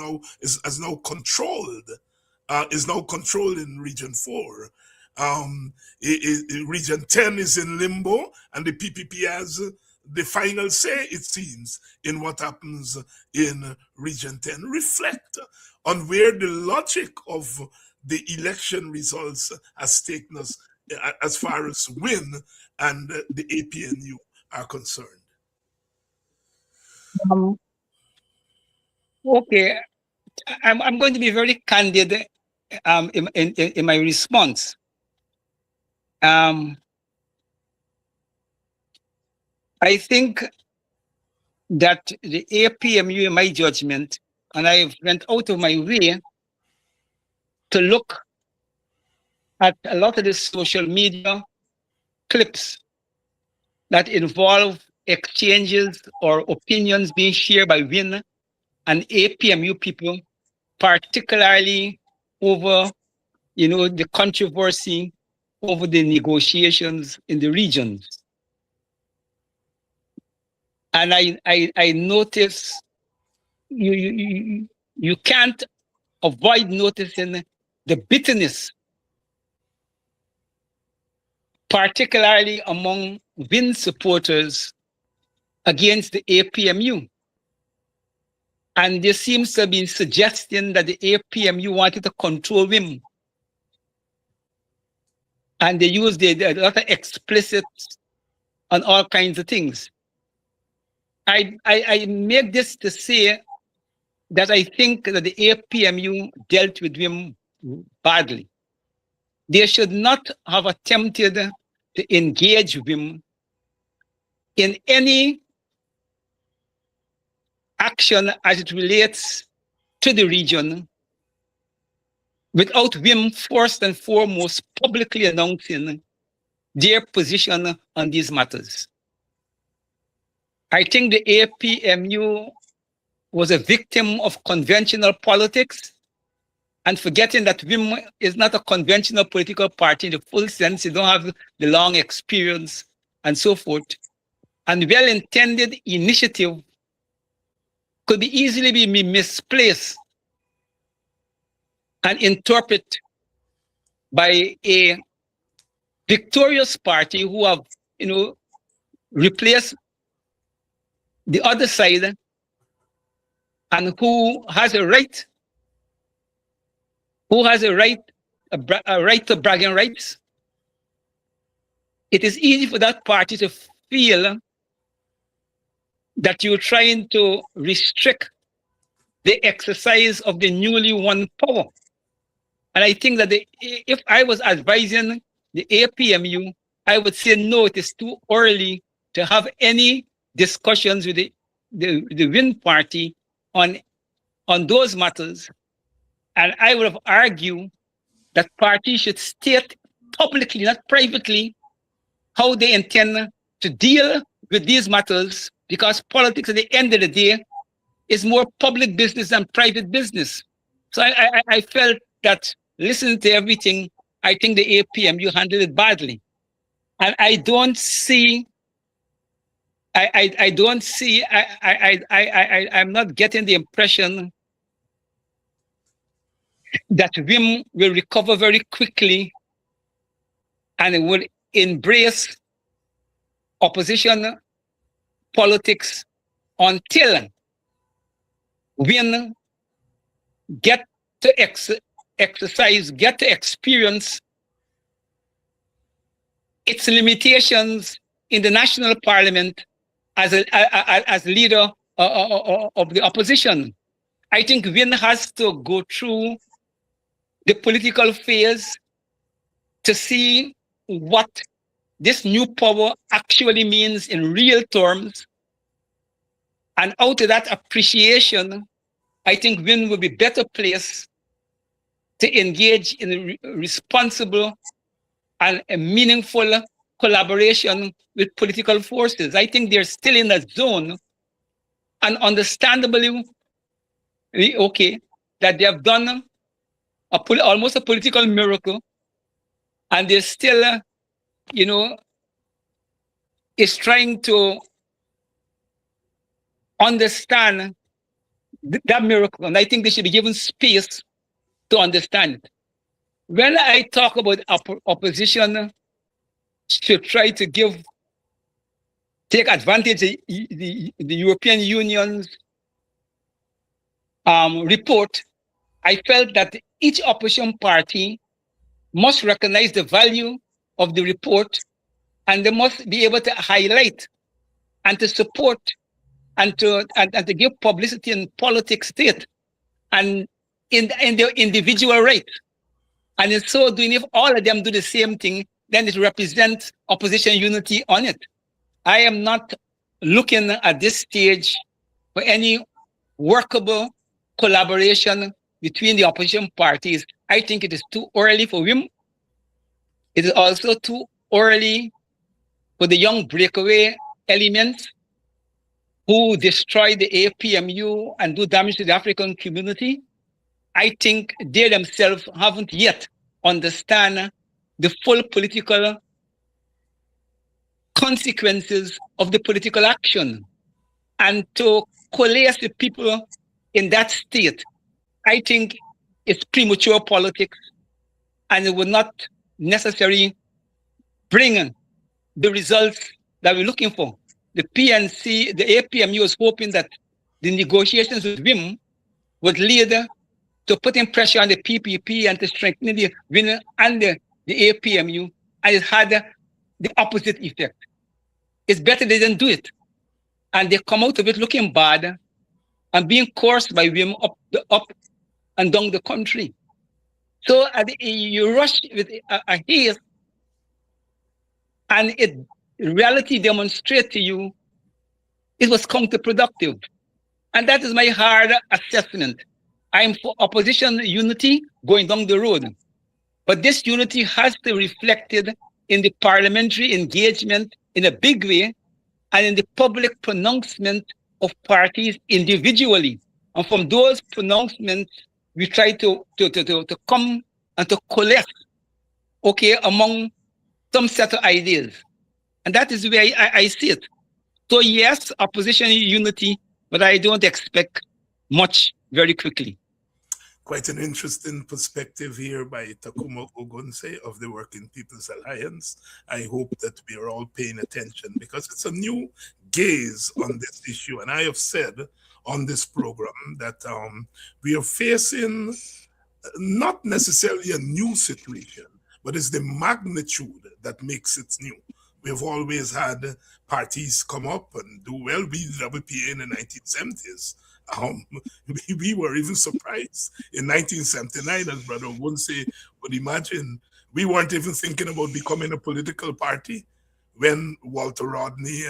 now controlled in Region 4. Region 10 is in limbo, and the PPP has the final say, it seems, in what happens in Region 10. Reflect on where the logic of the election results has taken us as far as WIN and the APNU are concerned. Okay, I'm going to be very candid in my response. I think that the APMU, in my judgment, and I went out of my way to look at a lot of the social media clips that involve exchanges or opinions being shared by WIN and APMU people, particularly over, the controversy over the negotiations in the regions. And I notice you can't avoid noticing the bitterness, particularly among WIN supporters against the APMU. And there seems to have been suggesting that the APMU wanted to control WIN. And they used a lot of explicits on all kinds of things. I make this to say that I think that the APMU dealt with WIN badly. They should not have attempted to engage WIN in any action as it relates to the region without them first and foremost publicly announcing their position on these matters. I think the APMU was a victim of conventional politics and forgetting that WIM is not a conventional political party in the full sense. You don't have the long experience and so forth. And well-intended initiative could be easily be misplaced and interpreted by a victorious party who have, replaced the other side and who has a right to bragging rights. It is easy for that party to feel that you're trying to restrict the exercise of the newly won power. And I think that if I was advising the APMU, I would say, no, it is too early to have any discussions with the WIN party on those matters. And I would have argued that parties should state publicly, not privately, how they intend to deal with these matters, because politics at the end of the day is more public business than private business. So I felt that listening to everything, I think the APMU handled it badly. And I'm not getting the impression that WIM will recover very quickly and it will embrace opposition politics until WIM get to experience its limitations in the national parliament as leader of the opposition. I think WIN has to go through the political phase to see what this new power actually means in real terms. And out of that appreciation, I think WIN will be better placed to engage in a responsible and a meaningful collaboration with political forces. I think they're still in that zone, and understandably, okay, that they have done almost a political miracle, and they're still, is trying to understand that miracle. And I think they should be given space to understand it. When I talk about opposition should try to take advantage of the European Union's report, I felt that each opposition party must recognize the value of the report, and they must be able to highlight and to support and to give publicity in politics state and in their individual right. And in so doing, if all of them do the same thing, then it represents opposition unity on it. I am not looking at this stage for any workable collaboration between the opposition parties. I think it is too early for WIM. It is also too early for the young breakaway elements who destroy the APMU and do damage to the African community. I think they themselves haven't yet understand the full political consequences of the political action. And to coalesce the people in that state, I think it's premature politics, and it will not necessarily bring the results that we're looking for. The PNC, the APMU is hoping that the negotiations with WIM would lead to putting pressure on the PPP and to strengthen the WIN and the APMU, and it had the opposite effect. It's better they didn't do it. And they come out of it looking bad and being coerced by WIM up and down the country. So you rush with a haste, and reality demonstrates to you it was counterproductive. And that is my hard assessment. I'm for opposition unity going down the road. But this unity has to be reflected in the parliamentary engagement in a big way and in the public pronouncement of parties individually. And from those pronouncements, we try to come and to collect, okay, among some set of ideas. And that is the way I see it. So yes, opposition unity, but I don't expect much very quickly. Quite an interesting perspective here by Tacuma Ogunseye of the Working People's Alliance. I hope that we are all paying attention because it's a new gaze on this issue. And I have said on this program that we are facing not necessarily a new situation, but it's the magnitude that makes it new. We've always had parties come up and do well. We, the WPA in the 1970s, we were even surprised in 1979, as Brother Ogunseye would imagine. We weren't even thinking about becoming a political party when Walter Rodney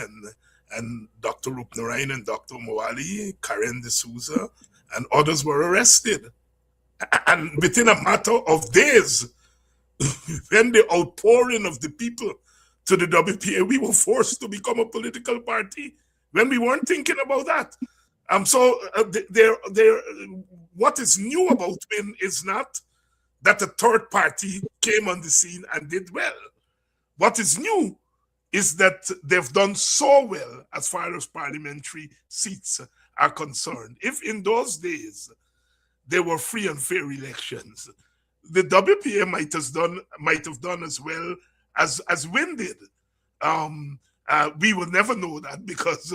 and Dr. Rupnarayan and Dr. Moali, Karen D'Souza, and others were arrested. And within a matter of days, when the outpouring of the people to the WPA, we were forced to become a political party when we weren't thinking about that. So what is new about WIN is not that a third party came on the scene and did well. What is new is that they've done so well as far as parliamentary seats are concerned. If in those days there were free and fair elections, the WPA might have done as well as WIN did. We will never know that because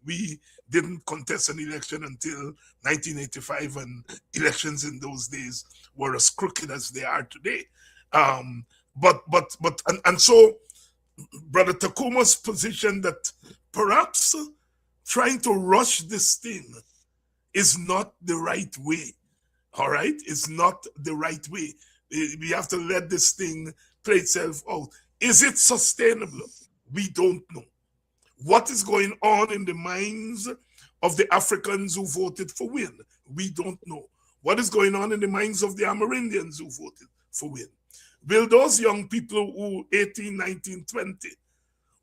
we didn't contest an election until 1985, and elections in those days were as crooked as they are today. So Brother Tacuma's position that perhaps trying to rush this thing is not the right way. All right, it's not the right way. We have to let this thing play itself out. Is it sustainable? We don't know. What is going on in the minds of the Africans who voted for WIN? We don't know. What is going on in the minds of the Amerindians who voted for WIN? Will those young people who 18, 19, 20,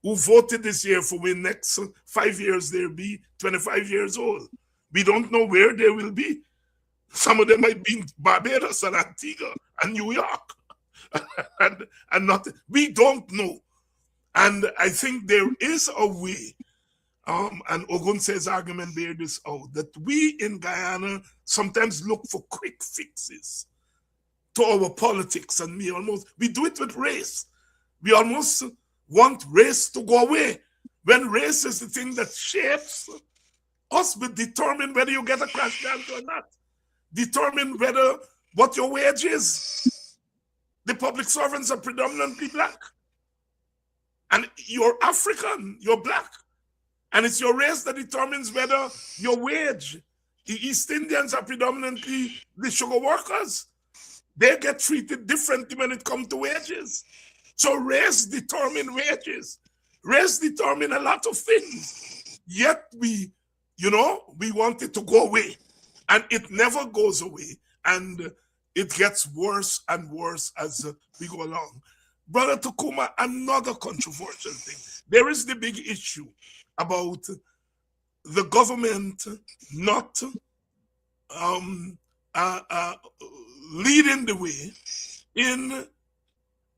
who voted this year for WIN, next 5 years they'll be 25 years old? We don't know where they will be. Some of them might be in Barbados and Antigua and New York. and not, we don't know. And I think there is a way, and Ogunseye's argument bear this out, that we in Guyana sometimes look for quick fixes to our politics, and we do it with race. We almost want race to go away, when race is the thing that shapes us, but determine whether you get a crash dance or not, determine whether what your wage is. The public servants are predominantly black. And you're African, you're black. And it's your race that determines whether your wage. The East Indians are predominantly the sugar workers. They get treated differently when it comes to wages. So race determines wages. Race determines a lot of things. Yet we want it to go away. And it never goes away. And it gets worse and worse as we go along. Brother Tacuma, another controversial thing. There is the big issue about the government not leading the way in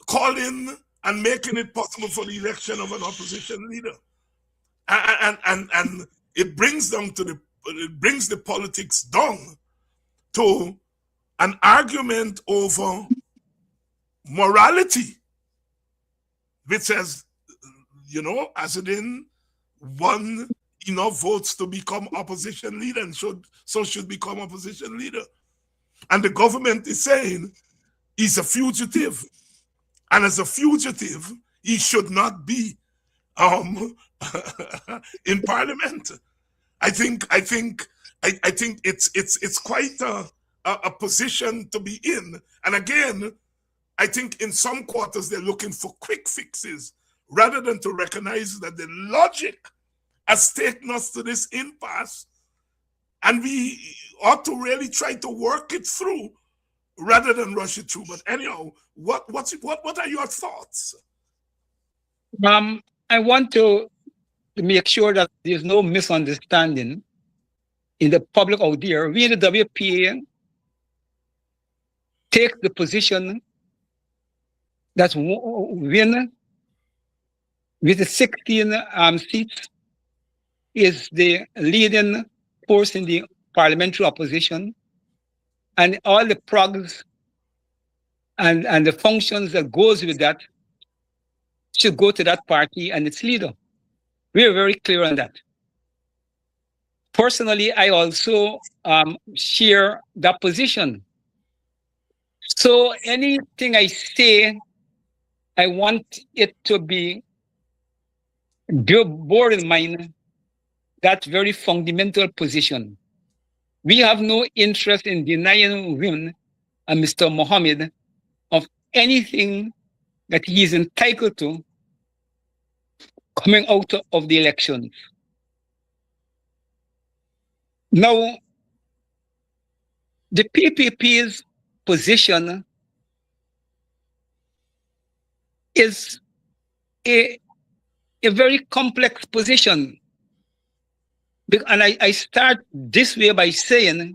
calling and making it possible for the election of an opposition leader. And it brings the politics down to an argument over morality, which says, as it in won enough votes to become opposition leader and should become opposition leader. And the government is saying he's a fugitive. And as a fugitive, he should not be in parliament. I think it's quite a position to be in. And again, I think in some quarters they're looking for quick fixes rather than to recognize that the logic has taken us to this impasse. And we ought to really try to work it through rather than rush it through. But anyhow, what are your thoughts? I want to make sure that there's no misunderstanding in the public out there. We in the WPA take the position that win with the 16 seats is the leading force in the parliamentary opposition, and all the progs and the functions that goes with that should go to that party and its leader. We are very clear on that. Personally, I also share that position. So anything I say, I want it to be borne in mind that very fundamental position. We have no interest in denying women and Mr. Mohammed of anything that he is entitled to coming out of the elections. Now, the PPP's position is a very complex position. And I start this way by saying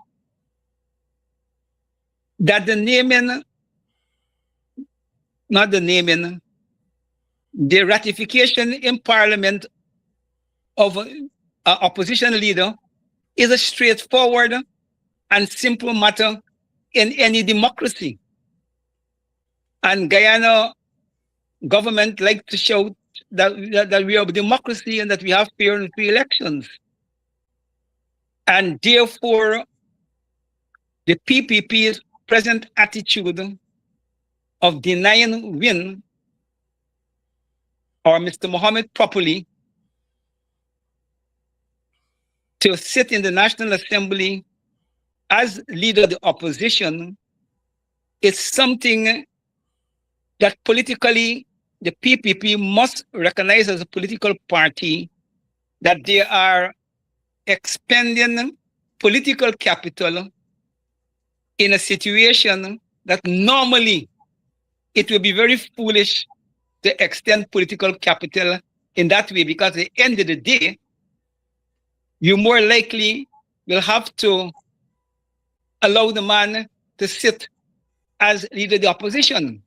that the ratification in Parliament of an opposition leader is a straightforward and simple matter in any democracy. And Guyana government like to show that we are a democracy and that we have fair and free elections. And therefore, the PPP's present attitude of denying win or Mr. Mohammed properly to sit in the National Assembly as leader of the opposition is something that politically the PPP must recognize as a political party, that they are expending political capital in a situation that normally it will be very foolish to extend political capital in that way, because at the end of the day, you more likely will have to allow the man to sit as leader of the opposition.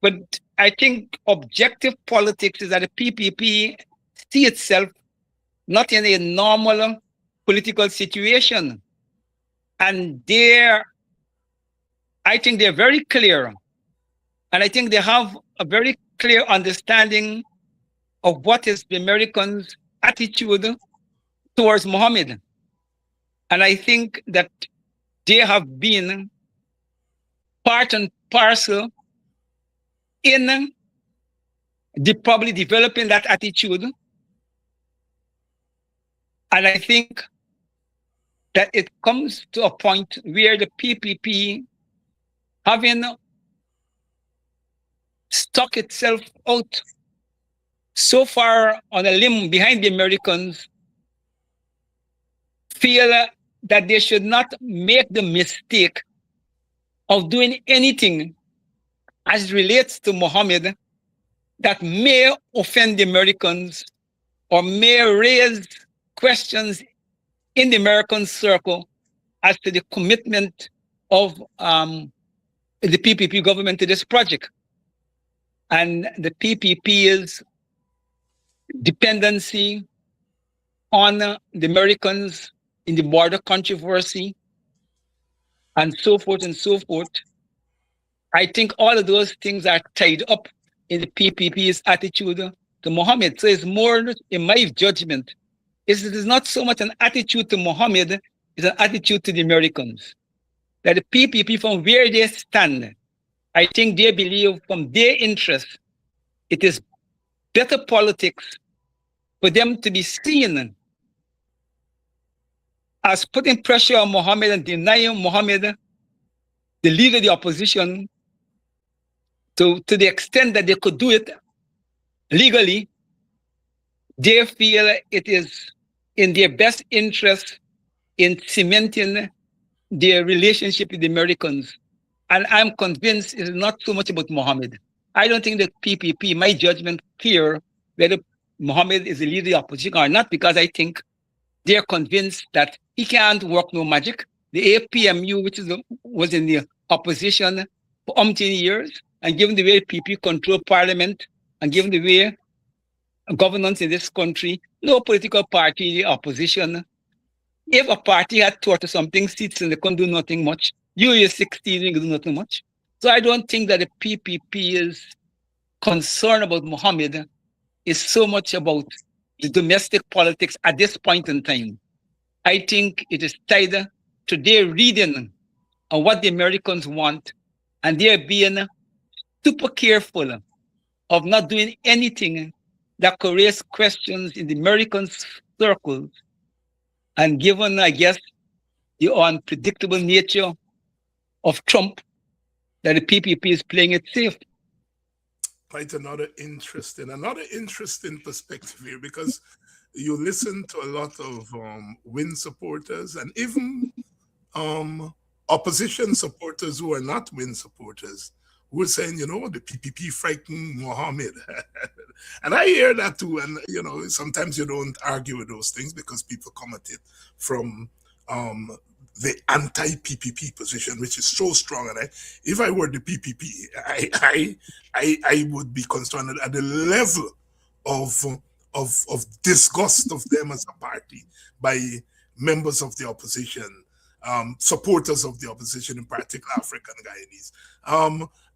But I think objective politics is that the PPP see itself not in a normal political situation. And I think they're very clear. And I think they have a very clear understanding of what is the Americans' attitude towards Mohammed. And I think that they have been part and parcel in probably developing that attitude. And I think that it comes to a point where the PPP, having stuck itself out so far on a limb behind the Americans, feel that they should not make the mistake of doing anything as it relates to Mohammed that may offend the Americans or may raise questions in the American circle as to the commitment of the PPP government to this project. And the PPP's dependency on the Americans in the border controversy and so forth and so forth. I think all of those things are tied up in the PPP's attitude to Mohammed. So it's more, in my judgment, it is not so much an attitude to Mohammed, it's an attitude to the Americans. That the PPP, from where they stand, I think they believe from their interest, it is better politics for them to be seen as putting pressure on Mohammed and denying Mohammed the leader of the opposition to the extent that they could do it legally. They feel it is in their best interest in cementing their relationship with the Americans. And I'm convinced it's not so much about Mohammed. I don't think the PPP, my judgment here, whether Mohammed is the leader of the opposition or not, because I think they're convinced that he can't work no magic. The APMU, which was in the opposition for umpteen years, and given the way PP control parliament, and given the way governance in this country, no political party in the opposition, if a party had 20 something seats and they couldn't do nothing much, you're 16, you can do nothing much. So I don't think that the PPP is concerned about Mohammed. It's so much about the domestic politics at this point in time. I think it is tied to their reading of what the Americans want, and they're being super careful of not doing anything that could raise questions in the American circles. And given, I guess, the unpredictable nature of Trump, that the PPP is playing it safe. Quite another interesting perspective here, because you listen to a lot of Win supporters and even opposition supporters who are not Win supporters, who are saying, you know, the PPP frightened Mohammed. And I hear that too. And, you know, sometimes you don't argue with those things because people come at it from the anti-PPP position, which is so strong. And if I were the PPP, I would be concerned at the level of disgust of them as a party by members of the opposition, supporters of the opposition, in particular African Guyanese.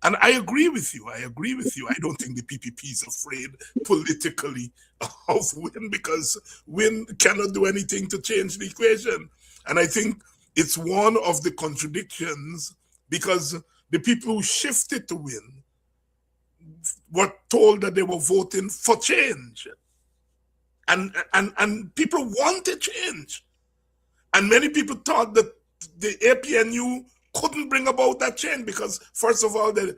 And I agree with you. I don't think the PPP is afraid politically of Win, because Win cannot do anything to change the equation. And I think it's one of the contradictions, because the people who shifted to Win were told that they were voting for change. And people wanted change. And many people thought that the APNU couldn't bring about that change because, first of all, they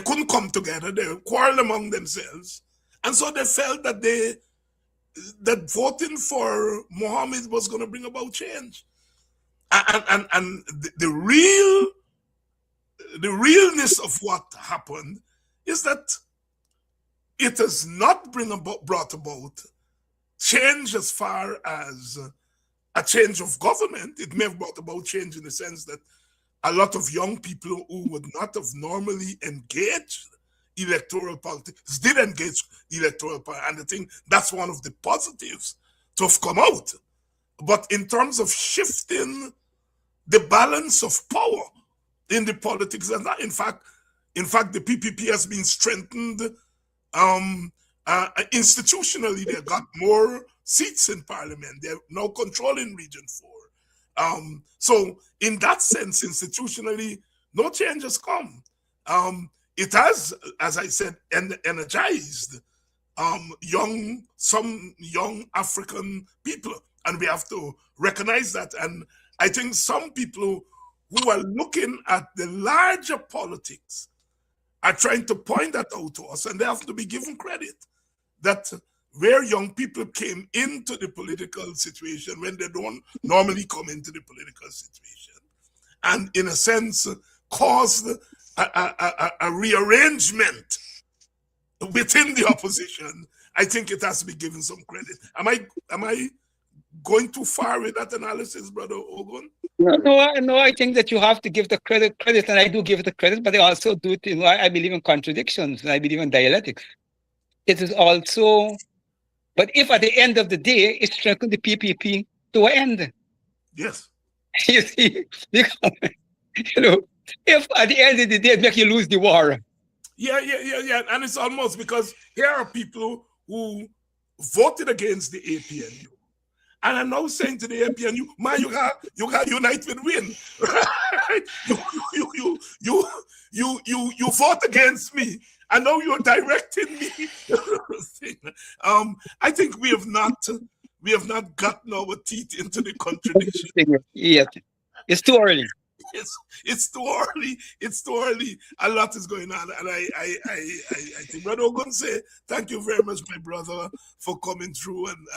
couldn't come together. They quarreled among themselves. And so they felt that that voting for Mohammed was going to bring about change. And the realness of what happened is that it has not brought about change as far as a change of government. It may have brought about change in the sense that a lot of young people who would not have normally engaged electoral politics did engage electoral politics. And I think that's one of the positives to have come out. But in terms of shifting the balance of power in the politics, and that, in fact, the PPP has been strengthened institutionally. They got more seats in parliament. They're now controlling Region 4. So in that sense, institutionally, no change has come. It has, as I said, energized some young African people, and we have to recognize that. And I think some people who are looking at the larger politics are trying to point that out to us, and they have to be given credit that where young people came into the political situation when they don't normally come into the political situation, and in a sense caused a rearrangement within the opposition. I think it has to be given some credit. Am I going too far with that analysis, Brother Ogun? No, I think that you have to give the credit, and I do give the credit, but I also do it, I believe in contradictions, and I believe in dialectics. It is also, but if at the end of the day, it strengthens the PPP to an end. Yes. You see, because, if at the end of the day, it makes you lose the war. Yeah. And it's almost because here are people who voted against the APNU. And I'm now saying to the APNU, man, you got unite with Win. Right? You fought against me. I know you're directing me. I think we have not gotten our teeth into the contradiction. Yes, it's too early. It's too early. It's too early. A lot is going on, and I think Brother Ogunseye, thank you very much, my brother, for coming through and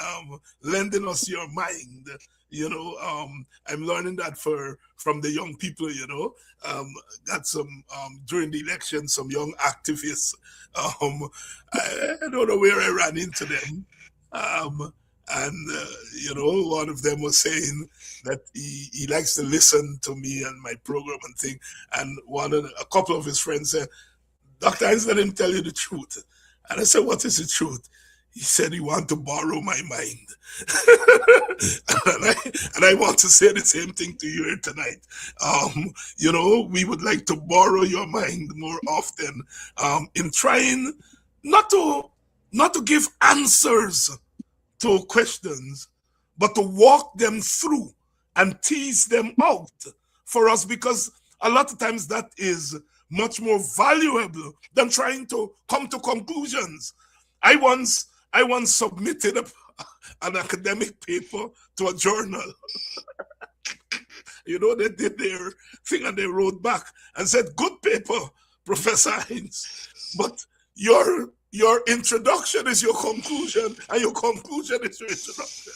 lending us your mind. I'm learning that from the young people. Got some during the election, some young activists. I don't know where I ran into them. One of them was saying that he likes to listen to me and my program and thing. And a couple of his friends said, Dr. Hines, let him tell you the truth. And I said, what is the truth? He said he want to borrow my mind. and I want to say the same thing to you here tonight. We would like to borrow your mind more often in trying not to give answers to questions, but to walk them through and tease them out for us, because a lot of times that is much more valuable than trying to come to conclusions. I once submitted an academic paper to a journal. They did their thing and they wrote back and said, good paper, Professor Hines, but your introduction is your conclusion, and your conclusion is your introduction.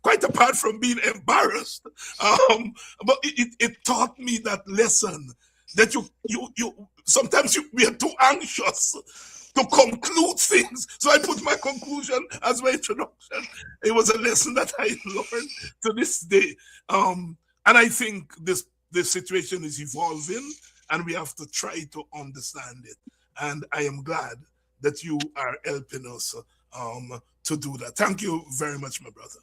Quite apart from being embarrassed, but it taught me that lesson that you sometimes we are too anxious to conclude things. So I put my conclusion as my introduction. It was a lesson that I learned to this day, and I think this situation is evolving, and we have to try to understand it. And I am glad that you are helping us to do that. Thank you very much, my brother.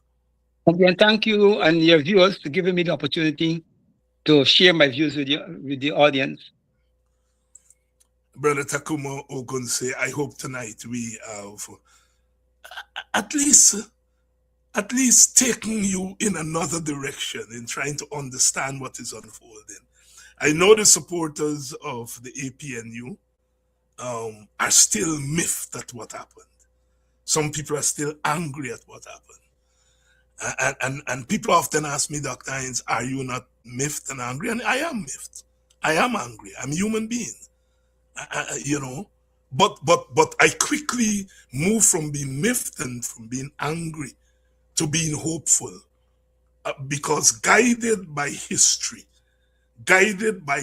Again, thank you and your viewers for giving me the opportunity to share my views with the audience. Brother Tacuma Ogunseye, I hope tonight we have at least taking you in another direction in trying to understand what is unfolding. I know the supporters of the APNU are still miffed at what happened. Some people are still angry at what happened. And people often ask me, Dr. Hines, are you not miffed and angry? And I am miffed. I am angry. I'm a human being. But I quickly move from being miffed and from being angry to being hopeful, because guided by history, guided by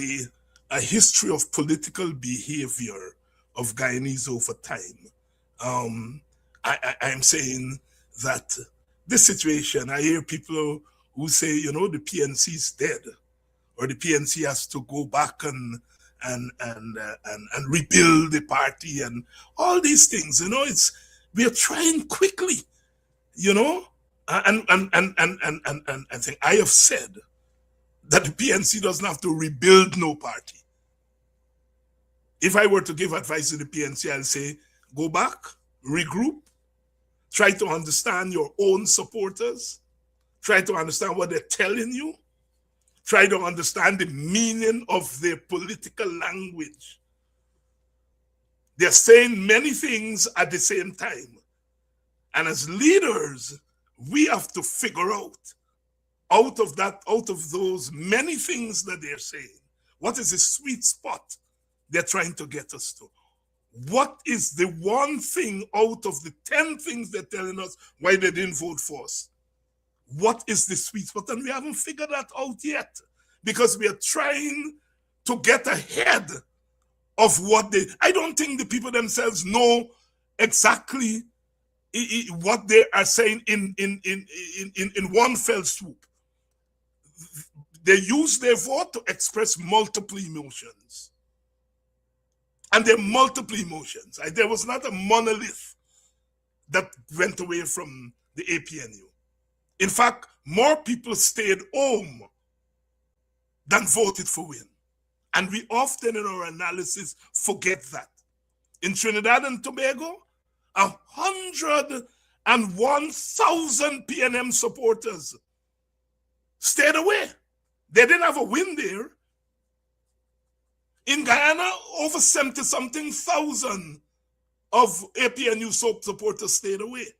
a history of political behavior of Guyanese over time, I'm saying that this situation, I hear people who say, the PNC is dead, or the PNC has to go back and rebuild the party and all these things. We are trying quickly, and I think I have said that the PNC doesn't have to rebuild no party. If I were to give advice to the PNC, I'll say, go back, regroup, try to understand your own supporters, try to understand what they're telling you, try to understand the meaning of their political language. They're saying many things at the same time. And as leaders, we have to figure out of those many things that they're saying, what is the sweet spot they're trying to get us to? What is the one thing out of the 10 things they're telling us why they didn't vote for us? What is the sweet spot? And we haven't figured that out yet, because we are trying to get ahead of I don't think the people themselves know exactly what they are saying in one fell swoop. They use their vote to express multiple emotions. And there are multiple emotions. There was not a monolith that went away from the APNU. In fact, more people stayed home than voted for win. And we often in our analysis forget that. In Trinidad and Tobago, 101,000 PNM supporters stayed away. They didn't have a win there. In Guyana, over 70-something thousand of APNU supporters stayed away.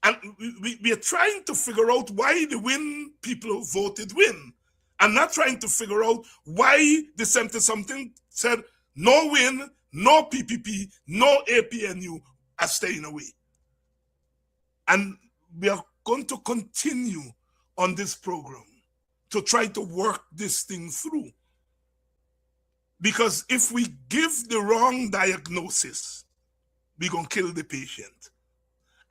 And we are trying to figure out why the Win people voted Win. And not trying to figure out why the 70-something said no Win, no PPP, no APNU are staying away. And we are going to continue on this program to try to work this thing through. Because if we give the wrong diagnosis, we're going to kill the patient.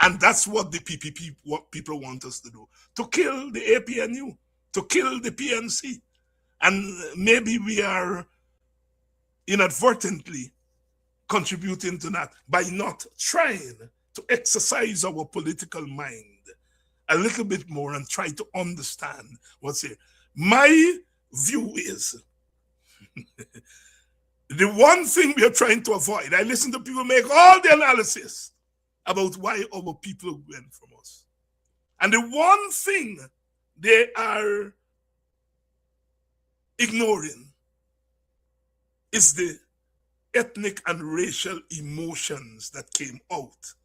And that's what the PPP, what people want us to do, to kill the APNU, to kill the PNC. And maybe we are inadvertently contributing to that by not trying to exercise our political mind a little bit more and try to understand what's here. My view is the one thing we are trying to avoid. I listen to people make all the analysis about why our people went from us. And the one thing they are ignoring is the ethnic and racial emotions that came out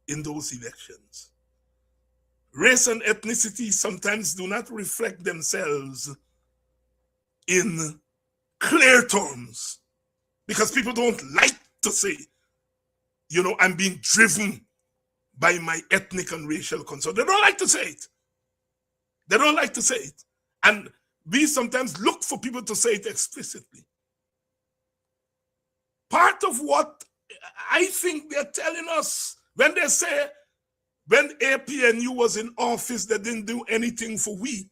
in those elections. Race and ethnicity sometimes do not reflect themselves in clear terms because people don't like to say, you know, I'm being driven by my ethnic and racial concern. They don't like to say it. They don't like to say it. And we sometimes look for people to say it explicitly. Part of what I think they're telling us when they say when APNU was in office, they didn't do anything for we.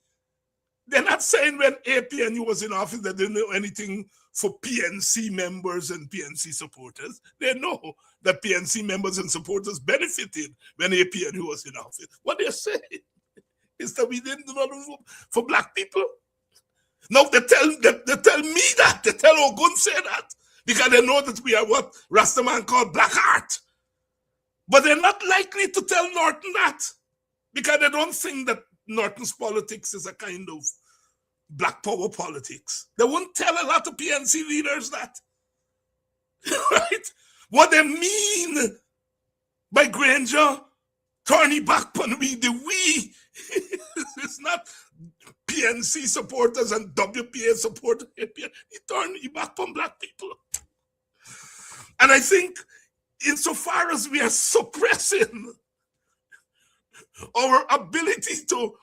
They're not saying when APNU was in office, they didn't do anything for PNC members and PNC supporters. They know that PNC members and supporters benefited when APNU was in office. What they're saying is that we didn't do nothing for black people. No, they tell me that. They tell Ogunseye that. Because they know that we are what Rastaman called black heart. But they're not likely to tell Norton that. Because they don't think that Norton's politics is a kind of black power politics. They won't tell a lot of PNC leaders that. Right? What they mean by Granger turning back on we, the we, it's not PNC supporters and WPA supporters. He turned back on black people. And I think insofar as we are suppressing our ability to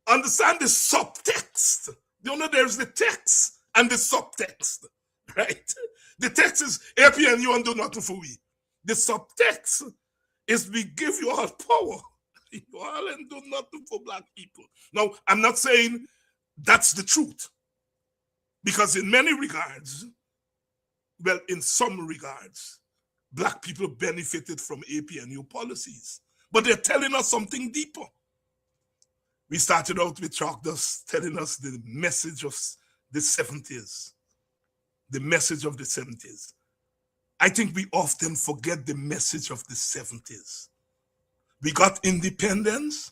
understand the subtext, you know, there's the text and the subtext, right? The text is APNU and do nothing for we. The subtext is we give you all power. You all and do nothing for black people. Now, I'm not saying that's the truth. Because in many regards, well, in some regards, black people benefited from APNU policies. But they're telling us something deeper. We started out with Chalk Dust telling us the message of the 70s. The message of the 70s. I think we often forget the message of the 70s. We got independence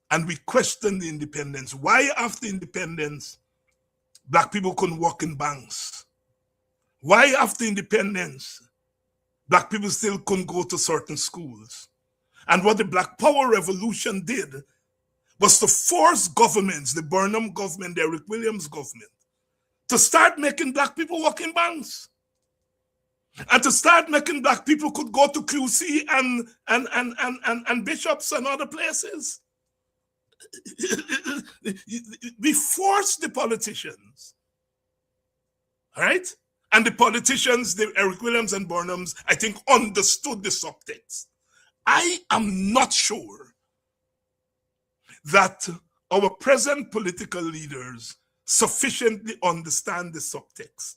and we questioned the independence. Why after independence, black people couldn't work in banks? Why after independence, black people still couldn't go to certain schools? And what the Black Power Revolution did was to force governments, the Burnham government, the Eric Williams government, to start making black people work in banks. And to start making black people could go to QC and bishops and other places. We forced the politicians, all right? And the politicians, the Eric Williams and Burnhams, I think understood the subtext. I am not sure that our present political leaders sufficiently understand the subtext.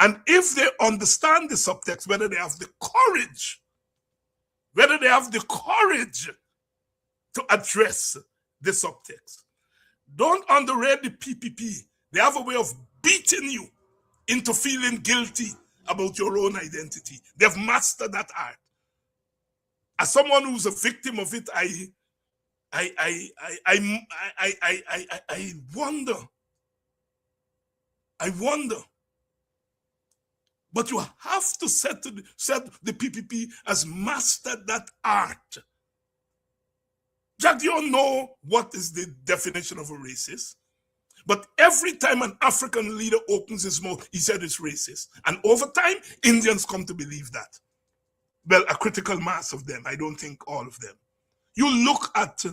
And if they understand the subtext, whether they have the courage to address the subtext. Don't underrate the PPP. They have a way of beating you into feeling guilty about your own identity. They've mastered that art. As someone who's a victim of it, I wonder. But you have to set the PPP has mastered that art Jagdio know what is the definition of a racist. But every time an African leader opens his mouth, he said it's racist. And over time, Indians come to believe that. Well, a critical mass of them. I don't think all of them. You look at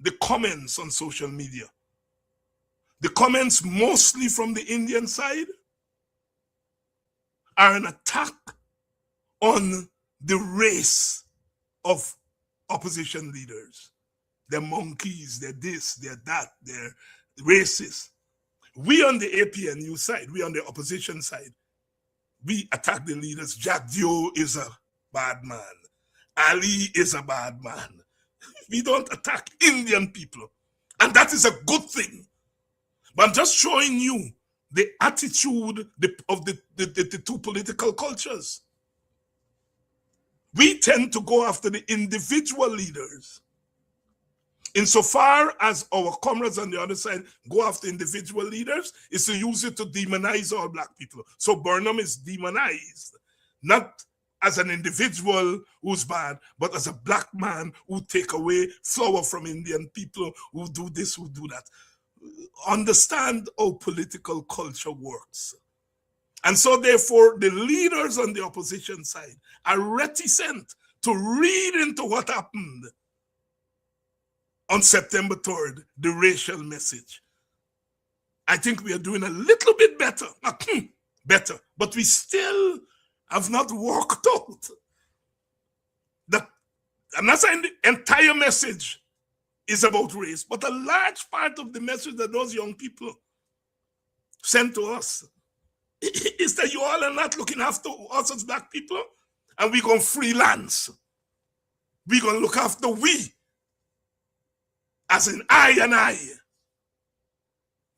the comments on social media. The comments, mostly from the Indian side, are an attack on the race of opposition leaders. They're monkeys, they're this, they're that, they're racist. We on the APNU side, we on the opposition side, we attack the leaders. Jagdio is a bad man. Ali is a bad man. We don't attack Indian people. And that is a good thing. But I'm just showing you the attitude of the two political cultures. We tend to go after the individual leaders. Insofar as our comrades on the other side go after individual leaders, is to use it to demonize all black people. So Burnham is demonized, not as an individual who's bad, but as a black man who take away flower from Indian people, who do this, who do that. Understand how political culture works. And so therefore, the leaders on the opposition side are reticent to read into what happened on September 3rd, the racial message. I think we are doing a little bit better, better, but we still have not worked out that. I'm not saying the entire message is about race, but a large part of the message that those young people sent to us is that you all are not looking after us as black people, and we're going to freelance. We're going to look after we, as in I and I,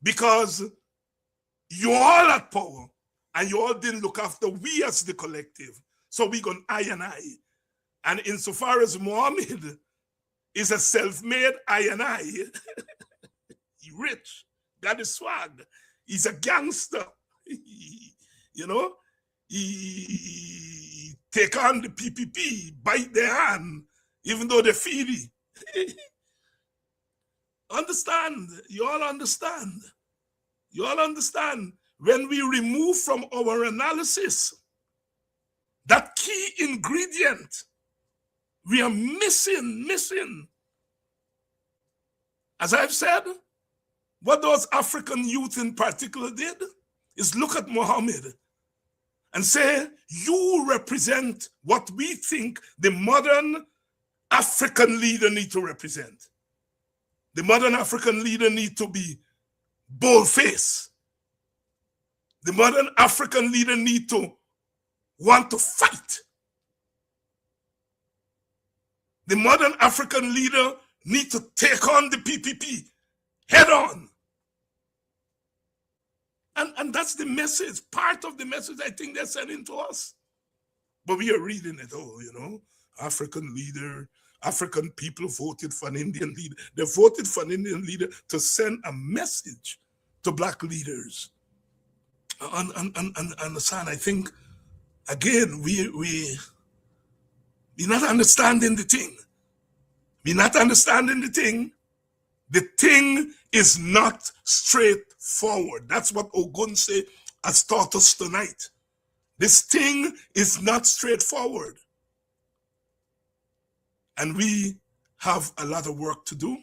because you all had power and you all didn't look after we as the collective. So we're going I and I. And insofar as Muhammad is a self-made I and I, he rich, got his swag, he's a gangster, you know, he take on the PPP, bite their hand, even though they're feedy. Understand, you all understand. You all understand. When we remove from our analysis that key ingredient, we are missing. As I've said, what those African youth in particular did is look at Muhammad and say, you represent what we think the modern African leader needs to represent. The modern African leader needs to be bold-faced. The modern African leader needs to want to fight. The modern African leader needs to take on the PPP head on. And that's the message, part of the message I think they're sending to us. But we are reading it, African leader, African people voted for an Indian leader. They voted for an Indian leader to send a message to black leaders. And son, I think, again, we're not understanding the thing. We're not understanding the thing. The thing is not straightforward. That's what Ogunseye has taught us tonight. This thing is not straightforward. And we have a lot of work to do.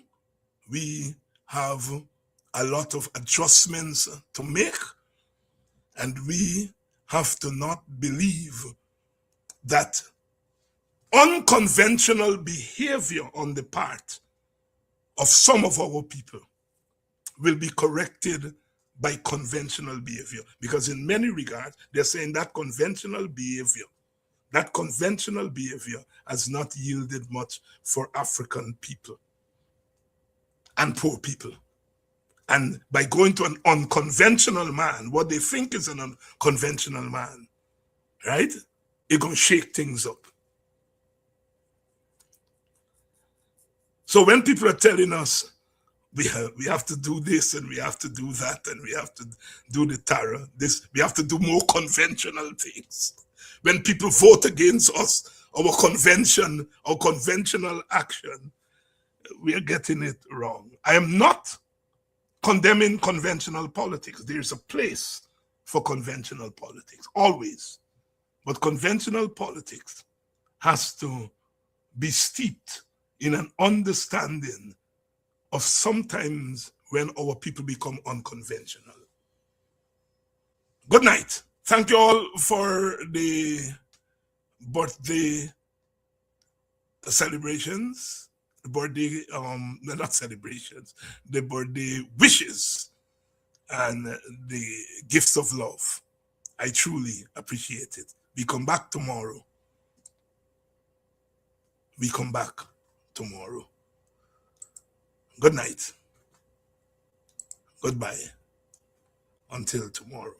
We have a lot of adjustments to make. And we have to not believe that unconventional behavior on the part of some of our people will be corrected by conventional behavior. Because in many regards, they're saying that conventional behavior has not yielded much for African people and poor people. And by going to an unconventional man, what they think is an unconventional man, right? It's going to shake things up. So when people are telling us we have to do this and we have to do that and we have to do the terror, we have to do more conventional things. When people vote against us our convention, our conventional action, we are getting it wrong. I am not condemning conventional politics. There's a place for conventional politics, always. But conventional politics has to be steeped in an understanding of sometimes when our people become unconventional. Good night. Thank you all for the birthday celebrations, the birthday, not celebrations, the birthday wishes and the gifts of love. I truly appreciate it. We come back tomorrow. We come back tomorrow. Good night. Goodbye. Until tomorrow.